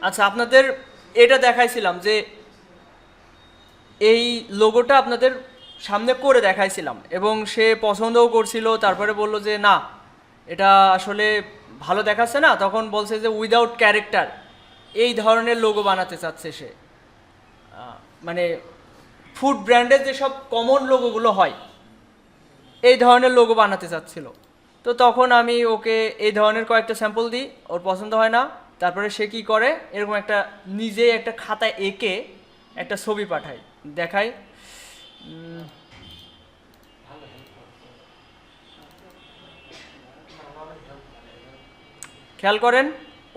আচ্ছা, আপনাদের এটা দেখাইছিলাম যে এই লোগোটা আপনাদের সামনে করে দেখাইছিলাম এবং সে পছন্দও করছিল। তারপরে বলল যে না, এটা আসলে ভালো দেখাচ্ছে না। তখন বলছে যে উইদাউট ক্যারেক্টার এই ধরনের লোগো বানাতে চাচ্ছে সে। মানে ফুড ব্র্যান্ডের যেসব কমন লোগোগুলো হয় এই ধরনের লোগো বানাতে চাচ্ছিল। তো তখন আমি ওকে এই ধরনের কয়েকটা স্যাম্পল দিই, ওর পছন্দ হয় না। তারপরে সে কী করে, এরকম একটা নিজে একটা খাতায় এঁকে একটা ছবি পাঠায়, দেখায়। খেয়াল করেন,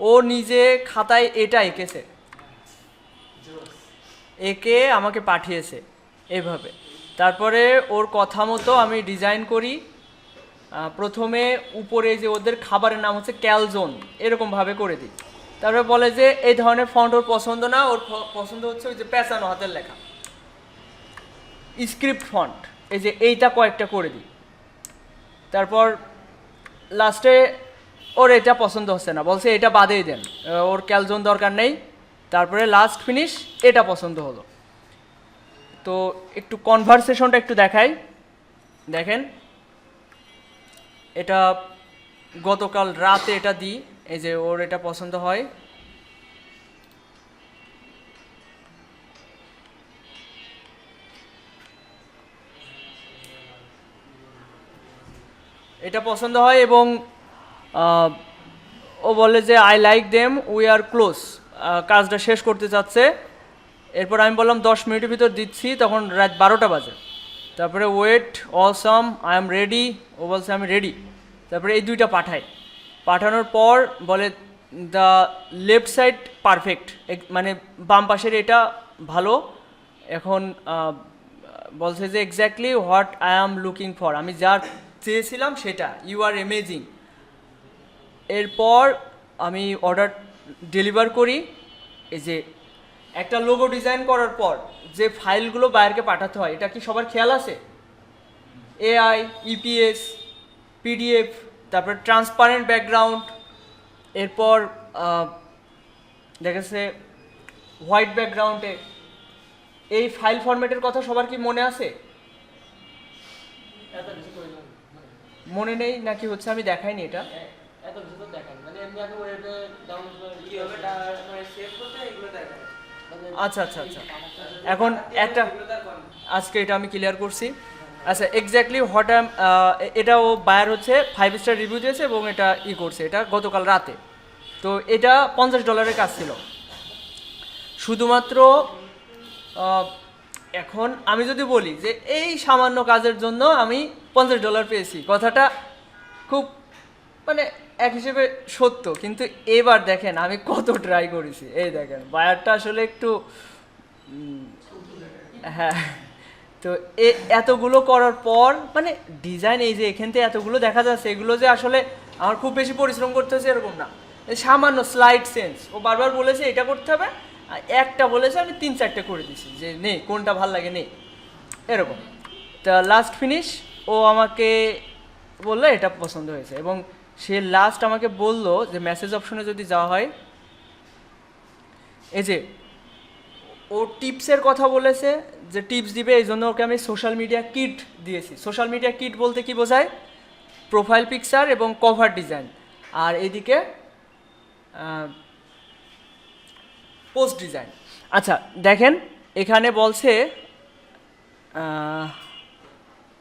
ও নিজে খাতায় এটা এঁকেছে, এঁকে আমাকে পাঠিয়েছে এইভাবে। তারপরে ওর কথা মতো আমি ডিজাইন করি। প্রথমে উপরে যে ওদের খাবারের নাম হচ্ছে ক্যালজোন, এরকমভাবে করে দিই। তারপরে বলে যে এই ধরনের ফন্ট ওর পছন্দ না, ওর পছন্দ হচ্ছে ওই যে পেঁচানো হাতের লেখা স্ক্রিপ্ট ফন্ট, এই যে এইটা কয়েকটা করে দিই। তারপর লাস্টে ওর এটা পছন্দ হচ্ছে না, বলছে এটা বাদেই দেন, ওর ক্যালজোন দরকার নেই। তারপরে লাস্ট ফিনিশ এটা পছন্দ হলো। তো একটু কনভারসেশনটা একটু দেখাই, দেখেন। এটা গতকাল রাতে এটা দিই, এই যে ওর এটা পছন্দ হয়। এটা পছন্দ হয় এবং ও বলে যে I like them, we are close, কাজটা শেষ করতে চাচ্ছে। এরপর আমি বললাম 10 মিনিটের ভিতর দিচ্ছি, তখন রাত 12টা বাজে। তারপরে wait, awesome, I am ready, ও বলছে আমি রেডি। তারপরে এই দুইটা পাঠাই, পাঠানোর পর বলে দ্য লেফট সাইড পারফেক্ট, মানে বাম পাশের এটা ভালো। এখন বলছে যে exactly what I am looking for, আমি যা চেয়েছিলাম সেটা, ইউ আর অ্যামেজিং। এরপর আমি অর্ডার ডেলিভার করি। এই যে একটা লোগো ডিজাইন করার পর যে ফাইলগুলো বাইরেকে পাঠাতে হয়, এটা কি সবার খেয়াল আছে? এআই, ইপিএস, পিডিএফ, তারপরে ট্রান্সপারেন্ট ব্যাকগ্রাউন্ড, এরপর দেখেছে হোয়াইট ব্যাকগ্রাউন্ডে। এই ফাইল ফরম্যাটের কথা সবার কি মনে আছে? মনে নেই নাকি হচ্ছে আমি দেখাইনি এটা? আচ্ছা আচ্ছা আচ্ছা, এখন একটা আজকে এটা আমি ক্লিয়ার করছি। আচ্ছা, এক্স্যাক্টলি হোয়াট আই, এটা ও বায়ার হচ্ছে 5 স্টার রিভিউ দিয়েছে এবং এটা করছে, এটা গতকাল রাতে। তো এটা $50 কাজ ছিল শুধুমাত্র। এখন আমি যদি বলি যে এই সামান্য কাজের জন্য আমি $50 পেয়েছি, কথাটা খুব মানে এক হিসেবে সত্য, কিন্তু এবার দেখেন আমি কত ট্রাই করেছি। এই দেখেন বায়ারটা আসলে একটু হ্যাঁ। তো এতগুলো করার পর মানে ডিজাইন, এই যে এখান থেকে এতগুলো দেখা যাচ্ছে, এগুলো যে আসলে আমার খুব বেশি পরিশ্রম করতে হচ্ছে এরকম না, সামান্য স্লাইড সেন্স। ও বারবার বলেছে এটা করতে হবে, একটা বলেছে আমি 3-4টে করে দিছি, যে নেই কোনটা ভাল লাগে নেই এরকম। তা লাস্ট ফিনিশ ও আমাকে বললো এটা পছন্দ হয়েছে এবং সে লাস্ট আমাকে বলল যে মেসেজ অপশনে যদি যাওয়া হয়, এই যে ও টিপসের কথা বলেছে যে টিপস দিবে, এই জন্য ওকে আমি সোশ্যাল মিডিয়া কিট দিয়েছি। সোশ্যাল মিডিয়া কিট বলতে কি বোঝায়? প্রোফাইল পিকচার এবং কভার ডিজাইন, আর এদিকে পোস্ট ডিজাইন। আচ্ছা দেখেন এখানে বলছে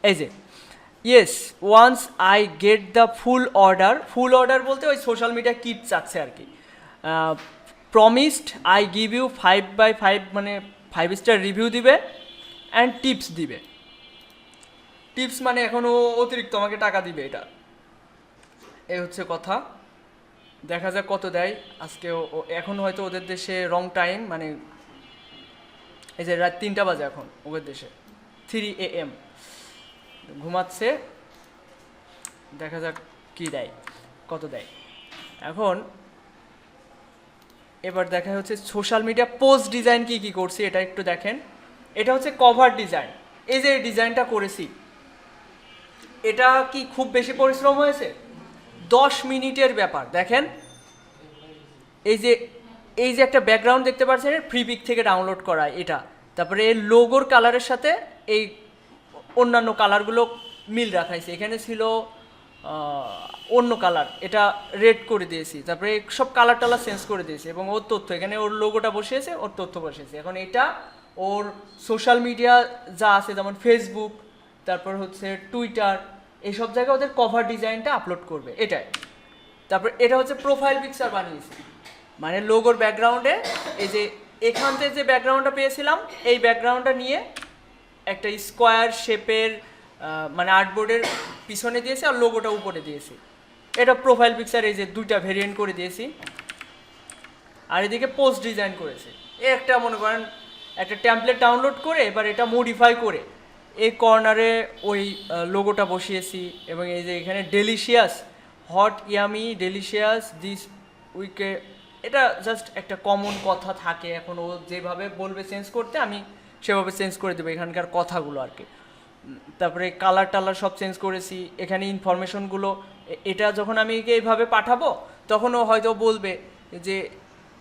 এই যে yes once I get the full order, full order বলতে ওই সোশ্যাল মিডিয়া কিট চাচ্ছে আর কি। প্রমিসড আই গিভ ইউ 5/5, মানে 5 স্টার রিভিউ দিবে অ্যান্ড টিপস দিবে। টিপস মানে এখনও অতিরিক্ত আমাকে টাকা দিবে, এটা এই হচ্ছে কথা। দেখা যাক কত দেয় আজকে। এখন হয়তো ওদের দেশে রং টাইম, মানে এই যে রাত 3টা বাজে এখন ওদের দেশে, 3 AM, ঘুমাচ্ছে। দেখা যাক কি দেয়, কত দেয়। এখন এবার দেখা হচ্ছে সোশ্যাল মিডিয়া পোস্ট ডিজাইন কি কি করছি, এটা একটু দেখেন। এটা হচ্ছে কভার ডিজাইন, এই যে ডিজাইনটা করেছি এটা কি খুব বেশি পরিশ্রম হয়েছে? 10 মিনিটের ব্যাপার। দেখেন এই যে একটা ব্যাকগ্রাউন্ড দেখতে পাচ্ছেন, ফ্রিপিক থেকে ডাউনলোড করা এটা, তারপরে এই লোগোর কালারের সাথে এই অন্যান্য কালারগুলো মিল রাখাইছে। এখানে ছিল অন্য কালার, এটা রেড করে দিয়েছি, তারপরে সব কালার টালার চেঞ্জ করে দিয়েছি, এবং ওর তথ্য এখানে ওর লোগোটা বসিয়েছে, ওর তথ্য বসিয়েছে। এখন এটা ওর সোশ্যাল মিডিয়া যা আছে, যেমন ফেসবুক, তারপর হচ্ছে টুইটার, এইসব জায়গায় ওদের কভার ডিজাইনটা আপলোড করবে এটাই। তারপর এটা হচ্ছে প্রোফাইল পিকচার বানিয়েছি, মানে লোগোর ব্যাকগ্রাউন্ডে এই যে এখান থেকে যে ব্যাকগ্রাউন্ডটা পেয়েছিলাম, এই ব্যাকগ্রাউন্ডটা নিয়ে একটা স্কোয়ার শেপের মানে আর্টবোর্ডের পিছনে দিয়েছি, আর লোগোটা উপরে দিয়েছি। এটা প্রোফাইল পিকচার, এই যে দুইটা ভেরিয়েন্ট করে দিয়েছি। আর এদিকে পোস্ট ডিজাইন করেছি। একটা মনে করেন একটা ট্যাম্পলেট ডাউনলোড করে এবার এটা মডিফাই করে এই কর্নারে ওই লোগোটা বসিয়েছি, এবং এই যে এখানে delicious, hot yummy delicious this week, এটা জাস্ট একটা কমন কথা থাকে, এখন ও যেভাবে বলবে চেঞ্জ করতে আমি সেভাবে চেঞ্জ করে দেবো এখানকার কথাগুলো আর কি। তারপরে কালার টালার সব চেঞ্জ করেছি, এখানে ইনফরমেশনগুলো, এটা যখন আমি একে এইভাবে পাঠাবো তখন ও হয়তো বলবে যে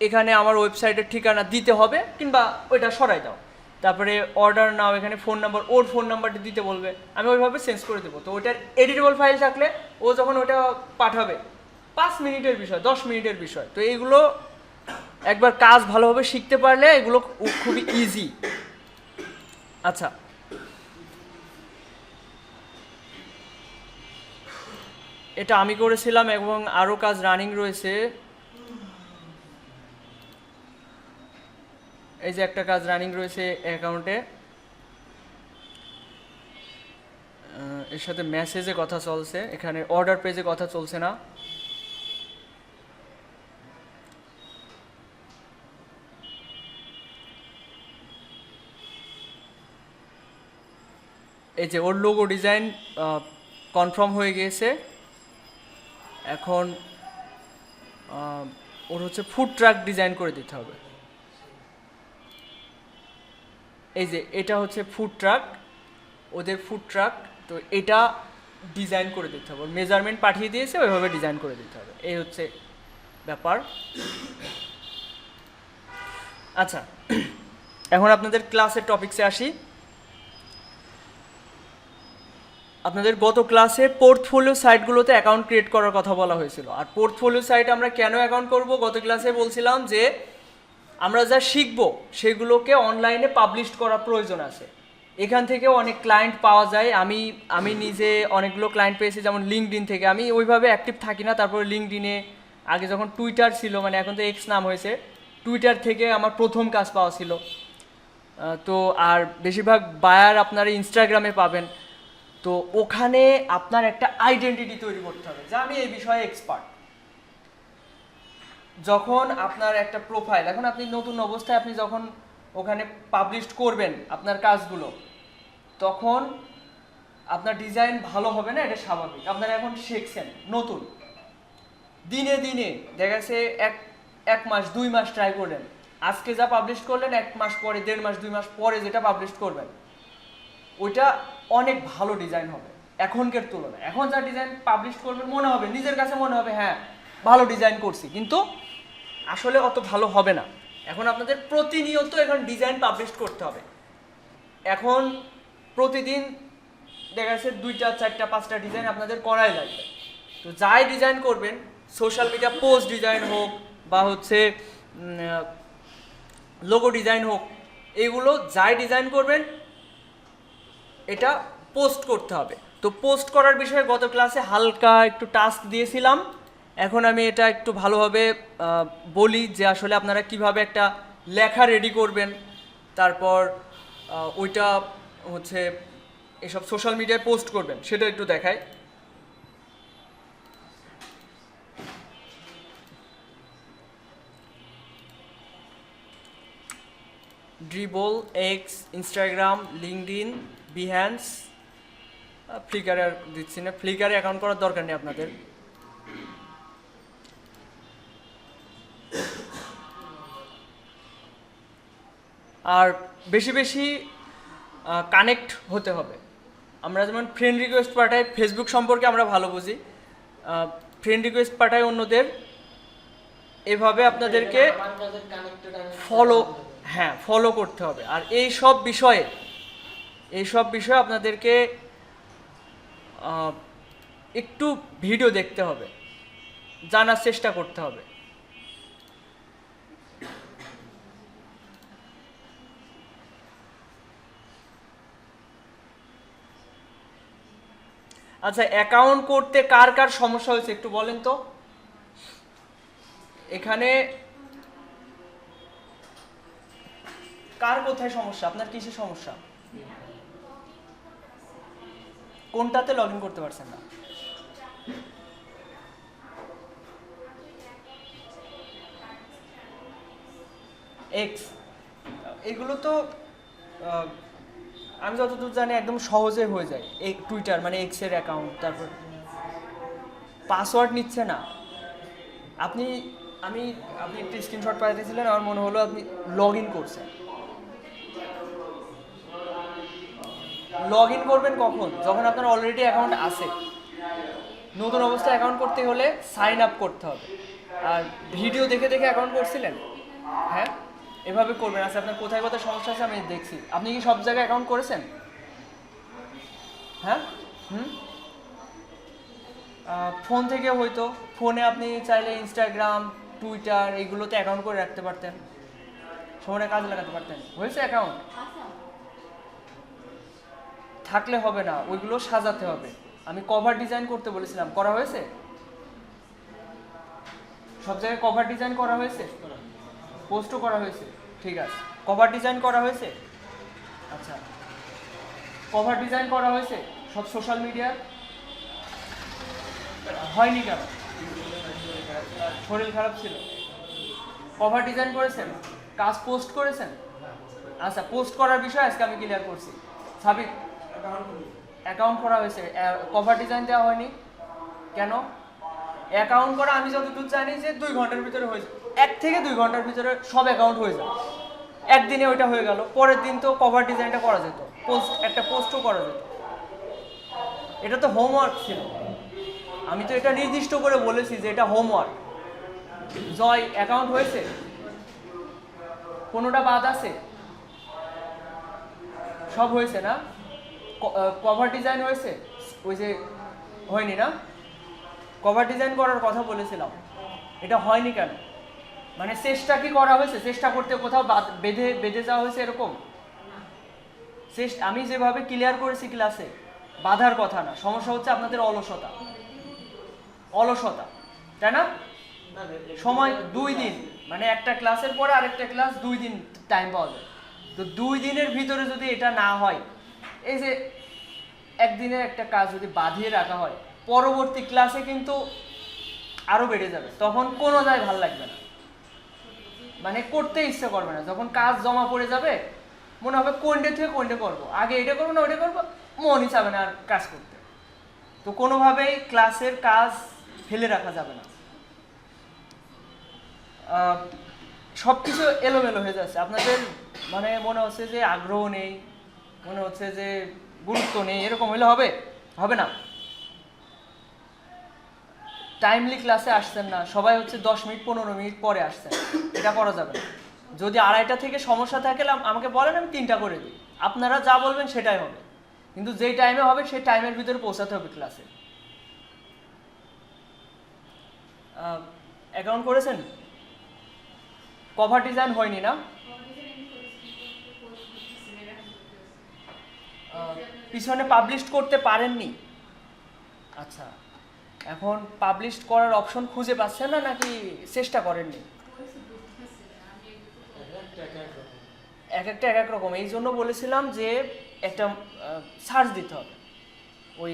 এখানে আমার ওয়েবসাইটের ঠিকানা দিতে হবে, কিংবা ওইটা সরাই দাও। তারপরে অর্ডার নাও, এখানে ফোন নাম্বার, ওর ফোন নাম্বারটা দিতে বলবে, আমি ওইভাবে চেঞ্জ করে দেবো। তো ওইটার এডিটেবল ফাইল থাকলে ও যখন ওইটা পাঠাবে 5 মিনিটের বিষয়, 10 মিনিটের বিষয়। তো এইগুলো একবার কাজ ভালোভাবে শিখতে পারলে এগুলো খুবই ইজি। আচ্ছা, এটা আমি করেছিলাম এবং আরও কাজ রানিং রয়েছে। এই যে একটা কাজ রানিং রয়েছে অ্যাকাউন্টে, এর সাথে মেসেজে কথা চলছে, এখানে অর্ডার পেজে কথা চলছে না। এই যে ওর লোগো ডিজাইন কনফার্ম হয়ে গিয়েছে। এখন ওর হচ্ছে ফুড ট্রাক ডিজাইন করে দিতে হবে। এই যে এটা হচ্ছে ফুড ট্রাক, ওদের ফুড ট্রাক। তো এটা ডিজাইন করে দিতে হবে, মেজারমেন্ট পাঠিয়ে দিয়েছে, ওইভাবে ডিজাইন করে দিতে হবে। এই হচ্ছে ব্যাপার। আচ্ছা, এখন আপনাদের ক্লাসের টপিকসে আসি। আপনাদের গত ক্লাসে পোর্টফোলিও সাইটগুলোতে অ্যাকাউন্ট ক্রিয়েট করার কথা বলা হয়েছিল। আর পোর্টফোলিও সাইট আমরা কেন অ্যাকাউন্ট করব, গত ক্লাসে বলছিলাম যে আমরা যা শিখবো সেগুলোকে অনলাইনে পাবলিশ করার প্রয়োজন আছে। এখান থেকেও অনেক ক্লায়েন্ট পাওয়া যায়। আমি নিজে অনেকগুলো ক্লায়েন্ট পেয়েছি, যেমন লিঙ্কডইন থেকে। আমি ওইভাবে অ্যাক্টিভ থাকি না, তারপরে লিঙ্কডইনে, আগে যখন টুইটার ছিল, মানে এখন তো এক্স নাম হয়েছে, টুইটার থেকে আমার প্রথম কাজ পাওয়া ছিল। তো আর বেশিরভাগ বায়ার আপনারা ইনস্টাগ্রামে পাবেন। তো ওখানে আপনার একটা আইডেন্টিটি তৈরি করতে হবে যে আমি এই বিষয়ে এক্সপার্ট। যখন আপনার একটা প্রোফাইল, এখন আপনি নতুন অবস্থায় আপনি যখন ওখানে পাবলিশ করবেন আপনার কাজগুলো, তখন আপনার ডিজাইন ভালো হবে না, এটা স্বাভাবিক। আপনারা এখন শিখছেন নতুন, দিনে দিনে দেখা গেছে এক মাস 2 মাস ট্রাই করলেন, আজকে যা পাবলিশ করলেন 1 মাস পরে, 1.5 মাস 2 মাস পরে যেটা পাবলিশ করবেন ওইটা অনেক ভালো ডিজাইন হবে এখনকার তুলনায়। এখন যা ডিজাইন পাবলিশ করবেন মনে হবে, নিজের কাছে মনে হবে হ্যাঁ ভালো ডিজাইন করছি, কিন্তু আসলে অত ভালো হবে না। এখন আপনাদের প্রতিনিয়ত এখন ডিজাইন পাবলিশ করতে হবে। এখন প্রতিদিন দেখা যাচ্ছে 2টা 4টা 5টা ডিজাইন আপনাদের করাই লাগবে। তো যাই ডিজাইন করবেন, সোশ্যাল মিডিয়া পোস্ট ডিজাইন হোক বা হচ্ছে লোগো ডিজাইন হোক, এগুলো যাই ডিজাইন করবেন এটা পোস্ট করতে হবে। তো পোস্ট করার বিষয়ে গত ক্লাসে হালকা একটু টাস্ক দিয়েছিলাম। এখন আমি এটা একটু ভালোভাবে বলি যে আসলে আপনারা কিভাবে একটা লেখা রেডি করবেন, তারপর ওইটা হচ্ছে এসব সোশ্যাল মিডিয়ায় পোস্ট করবেন, সেটা একটু দেখাই। Dribbble, X, Instagram, LinkedIn, Behance, ফ্লিকারে আর দিচ্ছি না, ফ্লিকারে অ্যাকাউন্ট করার দরকার নেই আপনাদের। আর বেশি বেশি কানেক্ট হতে হবে। আমরা যেমন ফ্রেন্ড রিকোয়েস্ট পাঠাই, ফেসবুক সম্পর্কে আমরা ভালো বুঝি, ফ্রেন্ড রিকোয়েস্ট পাঠাই অন্যদের, এভাবে আপনাদেরকে ফলো করতে হবে। আর এই সব বিষয়ে আপনাদেরকে একটু ভিডিও দেখতে হবে, জানার চেষ্টা করতে হবে। আচ্ছা, অ্যাকাউন্ট করতে কার কার সমস্যা হয়েছে একটু বলেন তো। এখানে কার কোথায় সমস্যা, আপনার কিসের সমস্যা, কোনটাতে লগ ইন করতে পারছেন না? এক্স, এগুলো তো আমি যতদূর জানি একদম সহজে হয়ে যায়। এই টুইটার মানে এক্সের অ্যাকাউন্ট, তারপর পাসওয়ার্ড নিচ্ছে না। আপনি একটি স্ক্রিনশট পাঠিয়েছিলেন, আমার মনে হলো আপনি লগ ইন করছেন। লগ ইন করবেন কখন? যখন আপনার অলরেডি অ্যাকাউন্ট আছে। নতুন অবস্থায় অ্যাকাউন্ট করতে হলে সাইন আপ করতে হবে। আর ভিডিও দেখে দেখে অ্যাকাউন্ট করছিলেন, হ্যাঁ এভাবে করবেন। আচ্ছা, আপনার কোথায় কোথায় সমস্যা আছে আমি দেখছি। আপনি কি সব জায়গায় অ্যাকাউন্ট করেছেন? হ্যাঁ, ফোন থেকে হয়তো, ফোনে আপনি চাইলে ইনস্টাগ্রাম, টুইটার এইগুলোতে অ্যাকাউন্ট করে রাখতে পারতেন, ফোনে কাজে লাগাতে পারতেন। হয়েছে অ্যাকাউন্ট? থাকলে হবে না, ওইগুলো সাজাতে হবে। আমি কভার ডিজাইন করতে বলেছিলাম, করা হয়েছে? সব জায়গায় কভার ডিজাইন করা হয়েছে, পোস্টও করা হয়েছে, ঠিক আছে। কভার ডিজাইন করা হয়েছে, আচ্ছা কভার ডিজাইন করা হয়েছে সব সোশ্যাল মিডিয়া। হয়নি কেন? শরীর খারাপ ছিল। কভার ডিজাইন করেছেন, কাজ পোস্ট করেছেন? আচ্ছা, পোস্ট করার বিষয় আজকে আমি ক্লিয়ার করছি। সাবিক, অ্যাকাউন্ট করা হয়েছে, কভার ডিজাইন দেওয়া হয়নি কেন? অ্যাকাউন্ট করা আমি যতদূর জানি যে 2 ঘন্টার ভিতরে হয়ে যায়, 1 থেকে 2 ঘন্টার ভিতরে সব অ্যাকাউন্ট হয়ে যায়। একদিনে ওইটা হয়ে গেল, পরের দিন তো কভার ডিজাইনটা করা যেত, একটা পোস্টও করা যেত। এটা তো হোমওয়ার্ক ছিল, আমি তো এটা নির্দিষ্ট করে বলেছি যে এটা হোমওয়ার্ক। জয়, অ্যাকাউন্ট হয়েছে? কোনোটা বাদ আছে? সব হয়েছে না? কভার ডিজাইন হয়েছে? ওই যে হয়নি না? কভার ডিজাইন করার কথা বলেছিলাম, এটা হয়নি কেন? মানে চেষ্টা কি করা হয়েছে? চেষ্টা করতে কোথাও বেঁধে যাওয়া হয়েছে এরকম? আমি যেভাবে ক্লিয়ার করেছি ক্লাসে, বাধার কথা না, সমস্যা হচ্ছে আপনাদের অলসতা, তাই না? সময় 2 দিন, মানে একটা ক্লাসের পরে আরেকটা ক্লাস 2 দিন টাইম পাওয়া যায়। তো 2 দিনের ভিতরে যদি এটা না হয়, এই যে একদিনের একটা কাজ যদি বাঁধিয়ে রাখা হয়, পরবর্তী ক্লাসে কিন্তু আরো বেড়ে যাবে, তখন কোনো জায়গায় ভালো লাগবে না, মানে করতে ইচ্ছে করবে না। যখন কাজ জমা পড়ে যাবে মনে হবে কোনটা থেকে কোনটা করবো, আগে এটা করবো না ওইটা করবো, মনই চাবে না আর কাজ করতে। তো কোনোভাবেই ক্লাসের কাজ ফেলে রাখা যাবে না। সব কিছু এলোমেলো হয়ে যাচ্ছে, আপনাদের মানে মনে হচ্ছে যে আগ্রহ নেই, মনে হচ্ছে যে গুরুত্ব নেই, এরকম হলে হবে না। টাইমলি ক্লাসে আসছেন না, সবাই হচ্ছে 10 মিনিট 15 মিনিট পরে আসছেন, এটা করা যাবে না। যদি 2:30টা থেকে সমস্যা থাকে আমাকে বলেন, আমি 3টা করে দিই, আপনারা যা বলবেন সেটাই হবে, কিন্তু যেই টাইমে হবে সেই টাইমের ভিতরে পৌঁছাতে হবে ক্লাসে। অ্যাকাউন্ট করেছেন? কভার ডিজাইন হয়নি না? পিছনে পাবলিশ করতে পারেননি? আচ্ছা, এখন পাবলিশ করার অপশন খুঁজে পাচ্ছেন না নাকি চেষ্টা করেননি? এক একটা এক এক রকম, এই জন্য বলেছিলাম যে একটা সার্চ দিতে হবে। ওই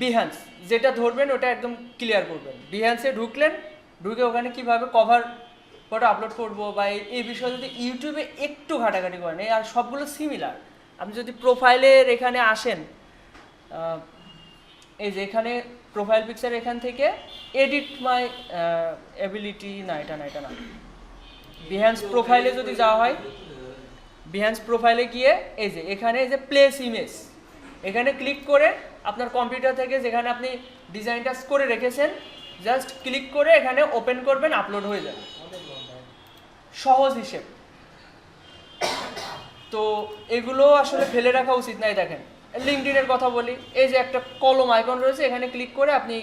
বিহ্যান্স যেটা ধরবেন ওটা একদম ক্লিয়ার করবেন। বিহ্যান্সে ঢুকে ওখানে কিভাবে কভার ফটো আপলোড করবো বা এই বিষয়ে যদি ইউটিউবে একটু ঘাটাঘাটি করেন, আর সবগুলো সিমিলার। আপনি যদি প্রোফাইলের এখানে আসেন, এই যে এখানে প্রোফাইল পিকচার, এখান থেকে এডিট মাই অ্যাবিলিটি, না এটা না, বিহ্যান্স প্রোফাইলে যদি যাওয়া হয়, বিহ্যান্স প্রোফাইলে গিয়ে এই যে এখানে এই যে প্লেস ইমেজ, এখানে ক্লিক করে আপনার কম্পিউটার থেকে যেখানে আপনি ডিজাইনটা করে রেখেছেন জাস্ট ক্লিক করে এখানে ওপেন করবেন, আপলোড হয়ে যাবে। সহজ হিসেব। তো এগুলো আসলে ফেলে রাখা উচিত নাই। দেখেন লিঙ্কডইনের কথা বলি, এই যে একটা কলম আইকন রয়েছে, এখানে ক্লিক করে আপনি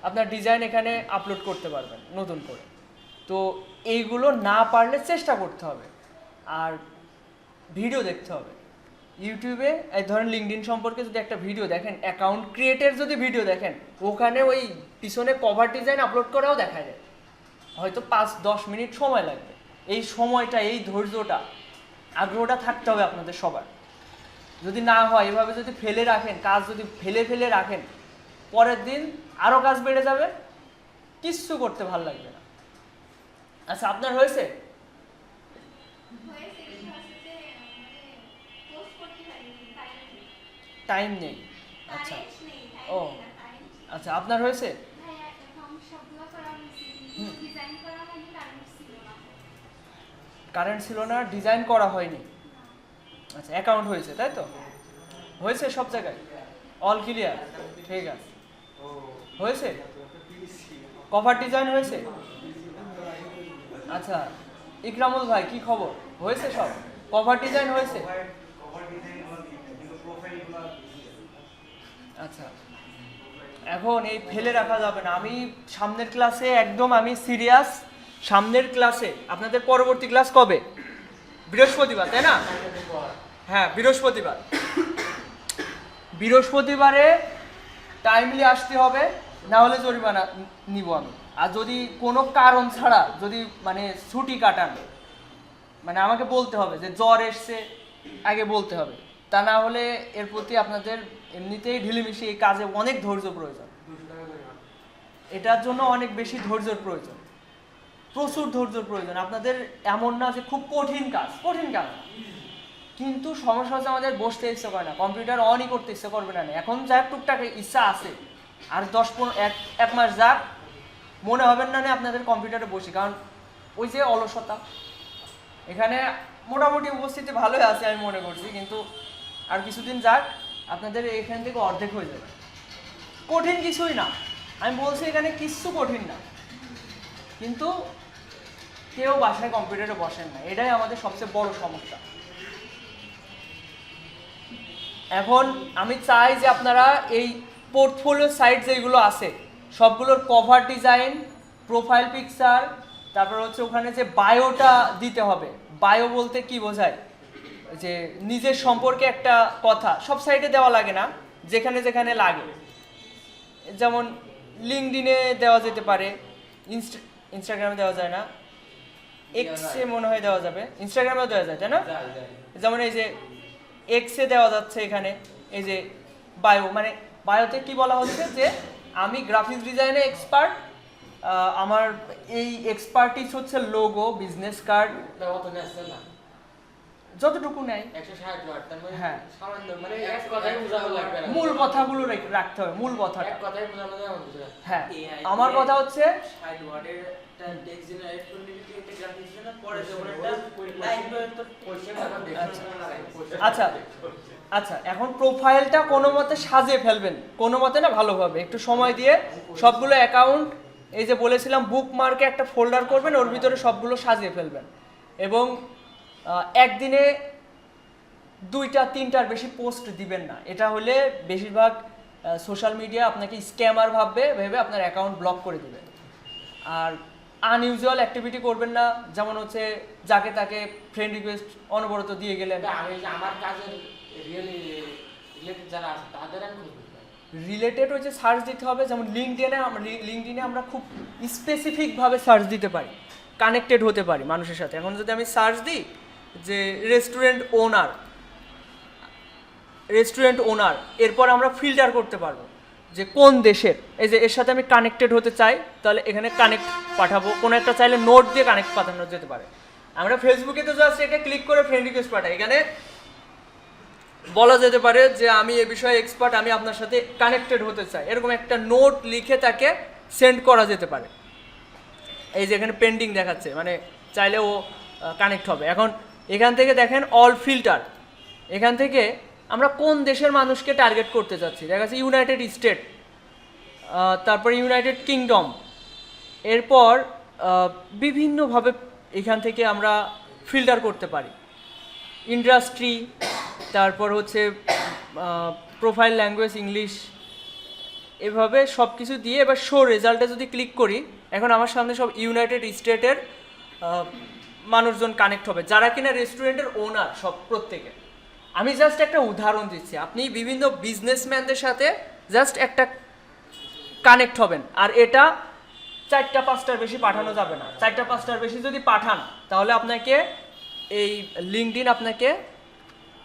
আপনার ডিজাইন এখানে আপলোড করতে পারবেন নতুন করে। তো এইগুলো না পারলে চেষ্টা করতে হবে, আর ভিডিও দেখতে হবে। ইউটিউবে এই ধরেন লিঙ্কডইন সম্পর্কে যদি একটা ভিডিও দেখেন, অ্যাকাউন্ট ক্রিয়েটের যদি ভিডিও দেখেন, ওখানে ওই পিছনে কভার ডিজাইন আপলোড করাও দেখা যায়, হয়তো 5-10 মিনিট সময় লাগবে। এই সময়টা, এই ধৈর্যটা, আগ্রহটা থাকতে হবে আপনাদের সবার। যদি না হয়, এভাবে যদি ফেলে রাখেন, কাজ যদি ফেলে রাখেন, পরের দিন আরও কাজ বেড়ে যাবে, কিচ্ছু করতে ভালো লাগবে না। আচ্ছা, আপনার হয়েছে? টাইম নেই। আচ্ছা, ও আচ্ছা, আপনার হয়েছে? কারেন্ট ছিল না, ডিজাইন করা হয়নি। আচ্ছা, অ্যাকাউন্ট হয়েছে তাই তো? হয়েছে সব জায়গায়? All clear? ঠিক আছে, হয়েছে। কভার ডিজাইন হয়েছে? আচ্ছা, ইকরামুল ভাই কি খবর? হয়েছে সব? কভার ডিজাইন হয়েছে? আচ্ছা, এখন এই ফেলে রাখা যাবে না। আমি সামনের ক্লাসে একদম আমি সিরিয়াস। সামনের ক্লাসে আপনাদের পরবর্তী ক্লাস কবে? বৃহস্পতিবার, তাই না? হ্যাঁ, বৃহস্পতিবারে টাইমলি আসতে হবে, না হলে জরিমানা নিব আমি। আর যদি কোনো কারণ ছাড়া যদি মানে ছুটি কাটান, মানে আমাকে বলতে হবে যে জ্বর এসছে, আগে বলতে হবে। তা না হলে এর প্রতি আপনাদের এমনিতেই ঢিলেমিশি, এই কাজে অনেক ধৈর্য প্রয়োজন। এটার জন্য অনেক বেশি ধৈর্যের প্রয়োজন, প্রচুর ধৈর্যের প্রয়োজন। আপনাদের এমন না যে খুব কঠিন কাজ কিন্তু সমস্যা হচ্ছে আমাদের বসতে ইচ্ছা করে না, কম্পিউটার অনই করতে ইচ্ছা করবে না। এখন যাক টুকটাক ইচ্ছা আছে, আর 10-15 মাস যাক মনে হবেন না আপনাদের কম্পিউটারে বসি, কারণ ওই যে অলসতা। এখানে মোটামুটি উপস্থিতি ভালোই আছে আমি মনে করছি, কিন্তু আর কিছুদিন যাক আপনাদের এখান থেকে অর্ধেক হয়ে যাবে। কঠিন কিছুই না, আমি বলছি এখানে কিচ্ছু কঠিন না, কিন্তু কেউ বাসায় কম্পিউটারে বসেন না, এটাই আমাদের সবচেয়ে বড় সমস্যা। এখন আমি চাই যে আপনারা এই পোর্টফোলিও সাইট যেগুলো আছে সবগুলোর কভার ডিজাইন, প্রোফাইল পিকচার, তারপর হচ্ছে ওখানে যে বায়োটা দিতে হবে। বায়ো বলতে কি বোঝায়? যে নিজের সম্পর্কে একটা কথা, সব সাইটে দেওয়া লাগে না, যেখানে যেখানে লাগে। যেমন লিঙ্কডইনে দেওয়া যেতে পারে, ইনস্টাগ্রামে দেওয়া যায় না, এক্সে মনে হয় দেওয়া যাবে, ইনস্টাগ্রামেও দেওয়া যায়, তাই না? যেমন এই যে এক্সে দেওয়া যাচ্ছে, এখানে এই যে বায়ো, মানে বায়োতে কি বলা হচ্ছে যে আমি গ্রাফিক্স ডিজাইনে এক্সপার্ট, আমার এই এক্সপার্টিস হচ্ছে লোগো, বিজনেস কার্ড, যতটুকু নেয়। হ্যাঁ, মূল কথাগুলো রাখতে হবে, মূল কথা। হ্যাঁ, আমার কথা হচ্ছে আচ্ছা আচ্ছা, এখন প্রোফাইলটা কোনো মতে সাজিয়ে ফেলবেন, কোনো মতে না, ভালোভাবে একটু সময় দিয়ে সবগুলো অ্যাকাউন্ট, এই যে বলেছিলাম বুকমার্কে একটা ফোল্ডার করবেন, ওর ভিতরে সবগুলো সাজিয়ে ফেলবেন। এবং একদিনে 2-3টার বেশি পোস্ট দিবেন না। এটা হলে বেশিরভাগ সোশ্যাল মিডিয়া আপনাকে স্ক্যামার ভেবে আপনার অ্যাকাউন্ট ব্লক করে দেবে। আর আনইউজুয়াল অ্যাক্টিভিটি করবেন না, যেমন হচ্ছে যাকে তাকে ফ্রেন্ড রিকোয়েস্ট অনবরত দিয়ে গেলেন। আমার কাজের রিলেটেড হচ্ছে সার্চ দিতে হবে। যেমন লিঙ্কডইনে আমরা খুব স্পেসিফিকভাবে সার্চ দিতে পারি, কানেক্টেড হতে পারি মানুষের সাথে। এখন যদি আমি সার্চ দিই যে রেস্টুরেন্ট ওনার, এরপর আমরা ফিল্টার করতে পারবো যে কোন দেশের, এই যে এর সাথে আমি কানেক্টেড হতে চাই, তাহলে এখানে কানেক্ট পাঠাবো। কোনো একটা চাইলে নোট দিয়ে কানেক্ট পাঠানো যেতে পারে। আমরা ফেসবুকে তো জাস্ট এটা ক্লিক করে ফ্রেন্ড রিকোয়েস্ট পাঠাই, এখানে বলা যেতে পারে যে আমি এ বিষয়ে এক্সপার্ট, আমি আপনার সাথে কানেক্টেড হতে চাই, এরকম একটা নোট লিখে তাকে সেন্ড করা যেতে পারে। এই যে এখানে পেন্ডিং দেখাচ্ছে, মানে চাইলে ও কানেক্ট হবে। এখন এখান থেকে দেখেন অল ফিল্টার, এখান থেকে আমরা কোন দেশের মানুষকে টার্গেট করতে যাচ্ছি, দেখা যাচ্ছে ইউনাইটেড স্টেট, তারপরে ইউনাইটেড কিংডম, এরপর বিভিন্নভাবে এখান থেকে আমরা ফিল্টার করতে পারি, ইন্ডাস্ট্রি, তারপর হচ্ছে প্রোফাইল ল্যাঙ্গুয়েজ ইংলিশ, এভাবে সব কিছু দিয়ে এবার শো রেজাল্টে যদি ক্লিক করি, এখন আমার সামনে সব ইউনাইটেড স্টেটের মানুষজন কানেক্ট হবে, যারা কিনা রেস্টুরেন্টের ওনার সব প্রত্যেকে। আমি জাস্ট একটা উদাহরণ দিচ্ছি, আপনি বিভিন্ন বিজনেসম্যানদের সাথে জাস্ট একটা কানেক্ট হবেন, আর এটা 4-5টার বেশি পাঠানো যাবে না। 4-5টার বেশি যদি পাঠান তাহলে আপনাকে এই লিঙ্কডইন আপনাকে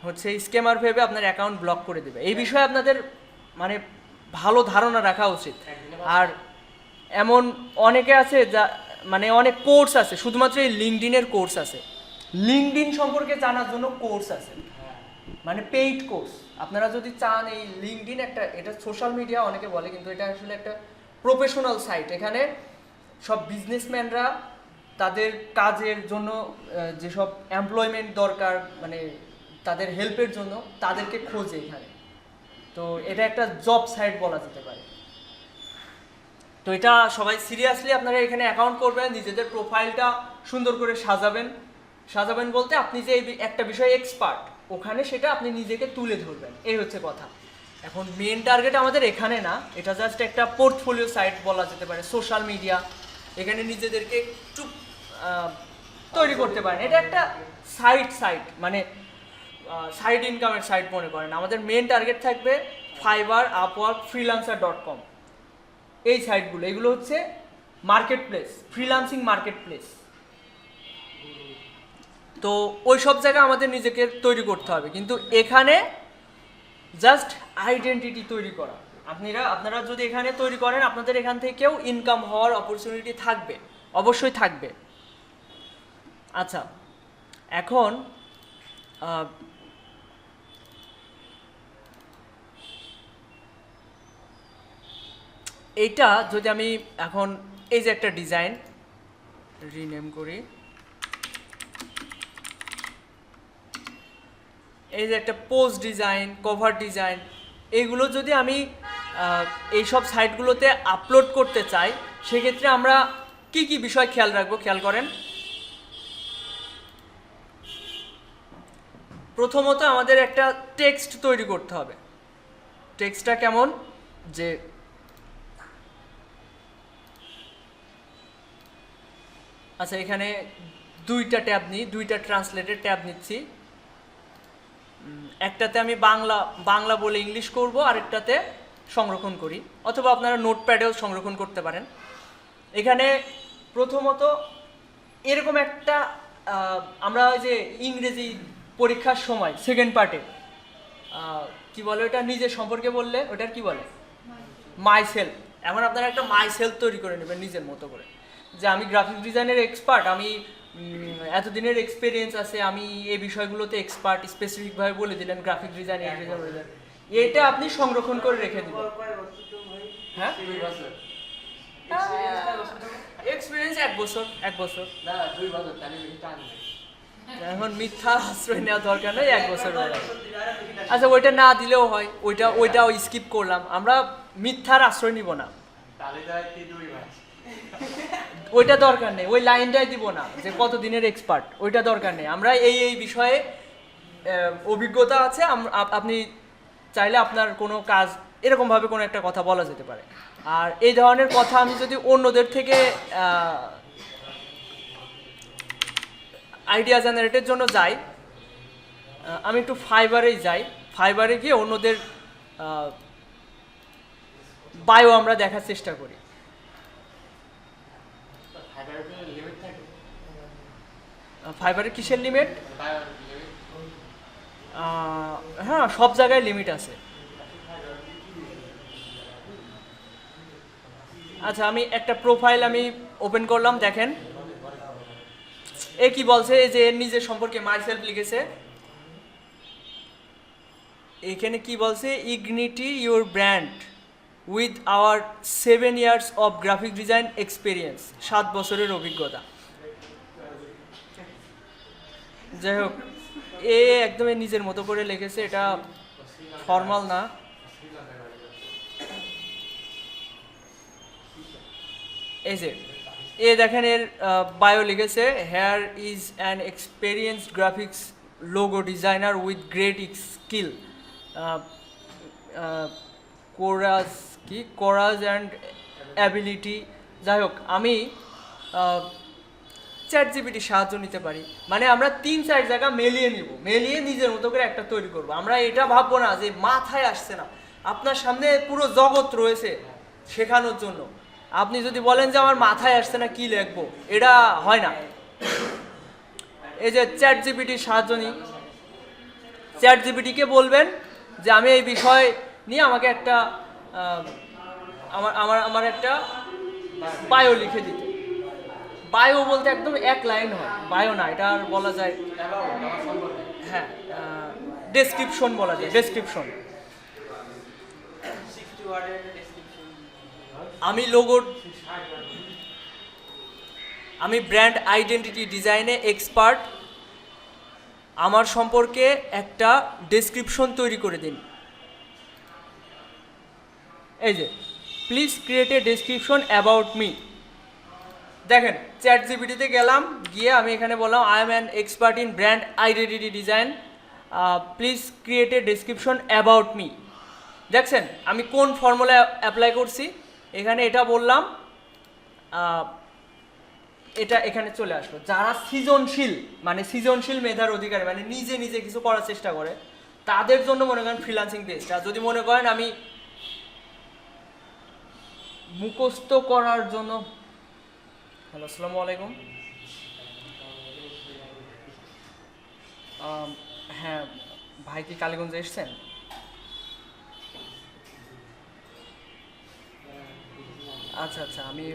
হচ্ছে স্ক্যামার ভেবে আপনার অ্যাকাউন্ট ব্লক করে দেবে। এই বিষয়ে আপনাদের মানে ভালো ধারণা রাখা উচিত। আর এমন অনেকে আছে যা মানে অনেক কোর্স আছে, শুধুমাত্র এই লিঙ্কডইনের কোর্স আছে, লিঙ্কডইন সম্পর্কে জানার জন্য কোর্স আছে, মানে পেইড কোর্স। আপনারা যদি চান এই লিঙ্কডইন একটা, এটা সোশ্যাল মিডিয়া অনেকে বলে, কিন্তু এটা আসলে একটা প্রফেশনাল সাইট। এখানে সব বিজনেসম্যানরা তাদের কাজের জন্য যেসব এমপ্লয়মেন্ট দরকার, মানে তাদের হেল্পের জন্য তাদেরকে খোঁজে এখানে। তো এটা একটা জব সাইট বলা যেতে পারে। তো এটা সবাই সিরিয়াসলি আপনারা এখানে অ্যাকাউন্ট করবেন, নিজেদের প্রোফাইলটা সুন্দর করে সাজাবেন। সাজাবেন বলতে আপনি যে একটা বিষয়ে এক্সপার্ট, ওখানে সেটা আপনি নিজেকে তুলে ধরবেন, এই হচ্ছে কথা। এখন মেন টার্গেট আমাদের এখানে না, এটা জাস্ট একটা পোর্টফোলিও সাইট বলা যেতে পারে, সোশ্যাল মিডিয়া। এখানে নিজেদেরকে একটু তৈরি করতে পারেন। এটা একটা সাইট মানে সাইড ইনকামের সাইট মনে করেন। আমাদের মেন টার্গেট থাকবে ফাইবার, আপওয়ার্ক, freelancer.com, এই সাইটগুলো। এগুলো হচ্ছে market place, freelancing market place. তো ওই সব জায়গায় আমাদের নিজেকে তৈরি করতে হবে, কিন্তু এখানে জাস্ট আইডেন্টিটি তৈরি করা। আপনারা যদি এখানে তৈরি করেন, আপনাদের এখান থেকেও ইনকাম হওয়ার অপরচুনিটি থাকবে, অবশ্যই থাকবে। আচ্ছা, এখন এইটা যদি আমি এখন এই যে একটা ডিজাইন রিনেম করি, এই যে একটা পোস্ট ডিজাইন, কভার ডিজাইন, এইগুলো যদি আমি এইসব সাইটগুলোতে আপলোড করতে চাই, সেক্ষেত্রে আমরা কি কি বিষয় খেয়াল রাখবো, খেয়াল করেন। প্রথমত আমাদের একটা টেক্সট তৈরি করতে হবে। টেক্সটটা কেমন, যে আচ্ছা এখানে দুইটা ট্যাব নিই, দুইটা ট্রান্সলেটের ট্যাব নিচ্ছি। একটাতে আমি বাংলা বলে ইংলিশ করব, আরেকটাতে সংরক্ষণ করি, অথবা আপনারা নোটপ্যাডেও সংরক্ষণ করতে পারেন। এখানে প্রথমত এরকম একটা আমরা ওই যে ইংরেজি পরীক্ষার সময় সেকেন্ড পার্টে কি বলে ওটা, নিজের সম্পর্কে বললে ওটার কি বলে, মাই সেলফ। এখন আপনারা একটা মাই সেলফ তৈরি করে নেবেন নিজের মতো করে, যে আমি গ্রাফিক ডিজাইনের এক্সপার্ট, আমি এতদিনের এক্সপিরিয়েন্স আছে, আমি এই বিষয়গুলোতে এক্সপার্ট, স্পেসিফিকভাবে বলে দিলেন গ্রাফিক ডিজাইন, এটা আপনি সংরক্ষণ করে রেখে দিবেন। হ্যাঁ, এক্সপিরিয়েন্স 1 বছর। এখন মিথ্যা আশ্রয় নেওয়া দরকার নেই, 1 বছর। আচ্ছা ওইটা না দিলেও হয়, ওইটাও স্কিপ করলাম, আমরা মিথ্যার আশ্রয় নিব না, ওইটা দরকার নেই, ওই লাইনটাই দিব না যে কত দিনের এক্সপার্ট, ওইটা দরকার নেই। আমরা এই বিষয়ে অভিজ্ঞতা আছে, আপনি চাইলে আপনার কোনো কাজ এরকমভাবে কোনো একটা কথা বলা যেতে পারে। আর এই ধরনের কথা আমি যদি অন্যদের থেকে আইডিয়া জেনারেটের জন্য যাই, আমি একটু ফাইবারেই যাই। ফাইবারে গিয়ে অন্যদের বায়ো আমরা দেখার চেষ্টা করি। ফাইবারে কিসের লিমিট? হ্যাঁ, সব জায়গায় লিমিট আছে। আচ্ছা আমি একটা প্রোফাইল আমি ওপেন করলাম, দেখেন এ কি বলছে, যে এর নিজের সম্পর্কে মাইসেলফ লিখেছে। এখানে কি বলছে, ignite your brand with our 7 years of graphic design experience, 7 বছরের অভিজ্ঞতা। যাই হোক, এ একদমই নিজের মতো করে লিখেছে, এটা ফর্মাল না, এই যে এ দেখেন এর বায়ো লিখেছে, here is an experienced graphics logo designer with great skill, courage কি কোরাজ অ্যান্ড অ্যাবিলিটি। যাই হোক, আমি চ্যাট জিপিটির সাহায্য নিতে পারি, মানে আমরা 3-4 জায়গা মিলিয়ে নিব, মিলিয়ে নিজের মতো করে একটা তৈরি করব। আমরা এটা ভাববো না যে মাথায় আসছে না, আপনার সামনে পুরো জগৎ রয়েছে শেখানোর জন্য। আপনি যদি বলেন যে আমার মাথায় আসছে না কি লিখবো, এটা হয় না। এই যে চ্যাট জিপিটির সাহায্য নিই, চ্যাট জিপিটিকে বলবেন যে আমি এই বিষয় নিয়ে আমাকে একটা আমার আমার আমার একটা বায়ো লিখে দিতে। বায়ো বলতে একদম এক লাইন হয়, বায়ো না, এটা আর বলা যায়, হ্যাঁ ডেসক্রিপশন বলা যায়, ডেসক্রিপশন। আমি ব্র্যান্ড আইডেন্টিটি ডিজাইনে এক্সপার্ট, আমার সম্পর্কে একটা ডেসক্রিপশন তৈরি করে দিন। এই যে please create a description about me. দেখেন চ্যাট জিপিটিতে গেলাম, গিয়ে আমি এখানে বললাম I am an expert in brand identity design, please create a description about me. দেখছেন আমি কোন ফর্মুলা অ্যাপ্লাই করছি, এখানে এটা বললাম, এটা এখানে চলে আসলো। যারা সৃজনশীল, মানে সৃজনশীল মেধার অধিকারী, মানে নিজে নিজে কিছু করার চেষ্টা করে, তাদের জন্য মনে করেন ফ্রিল্যান্সিং বেস্ট। আর যদি মনে করেন আমি মুখস্থ করার জন্য, হ্যালো আসসালামু আলাইকুম, হ্যাঁ ভাই কি কালীগঞ্জে এসছেন? আচ্ছা আচ্ছা, আমি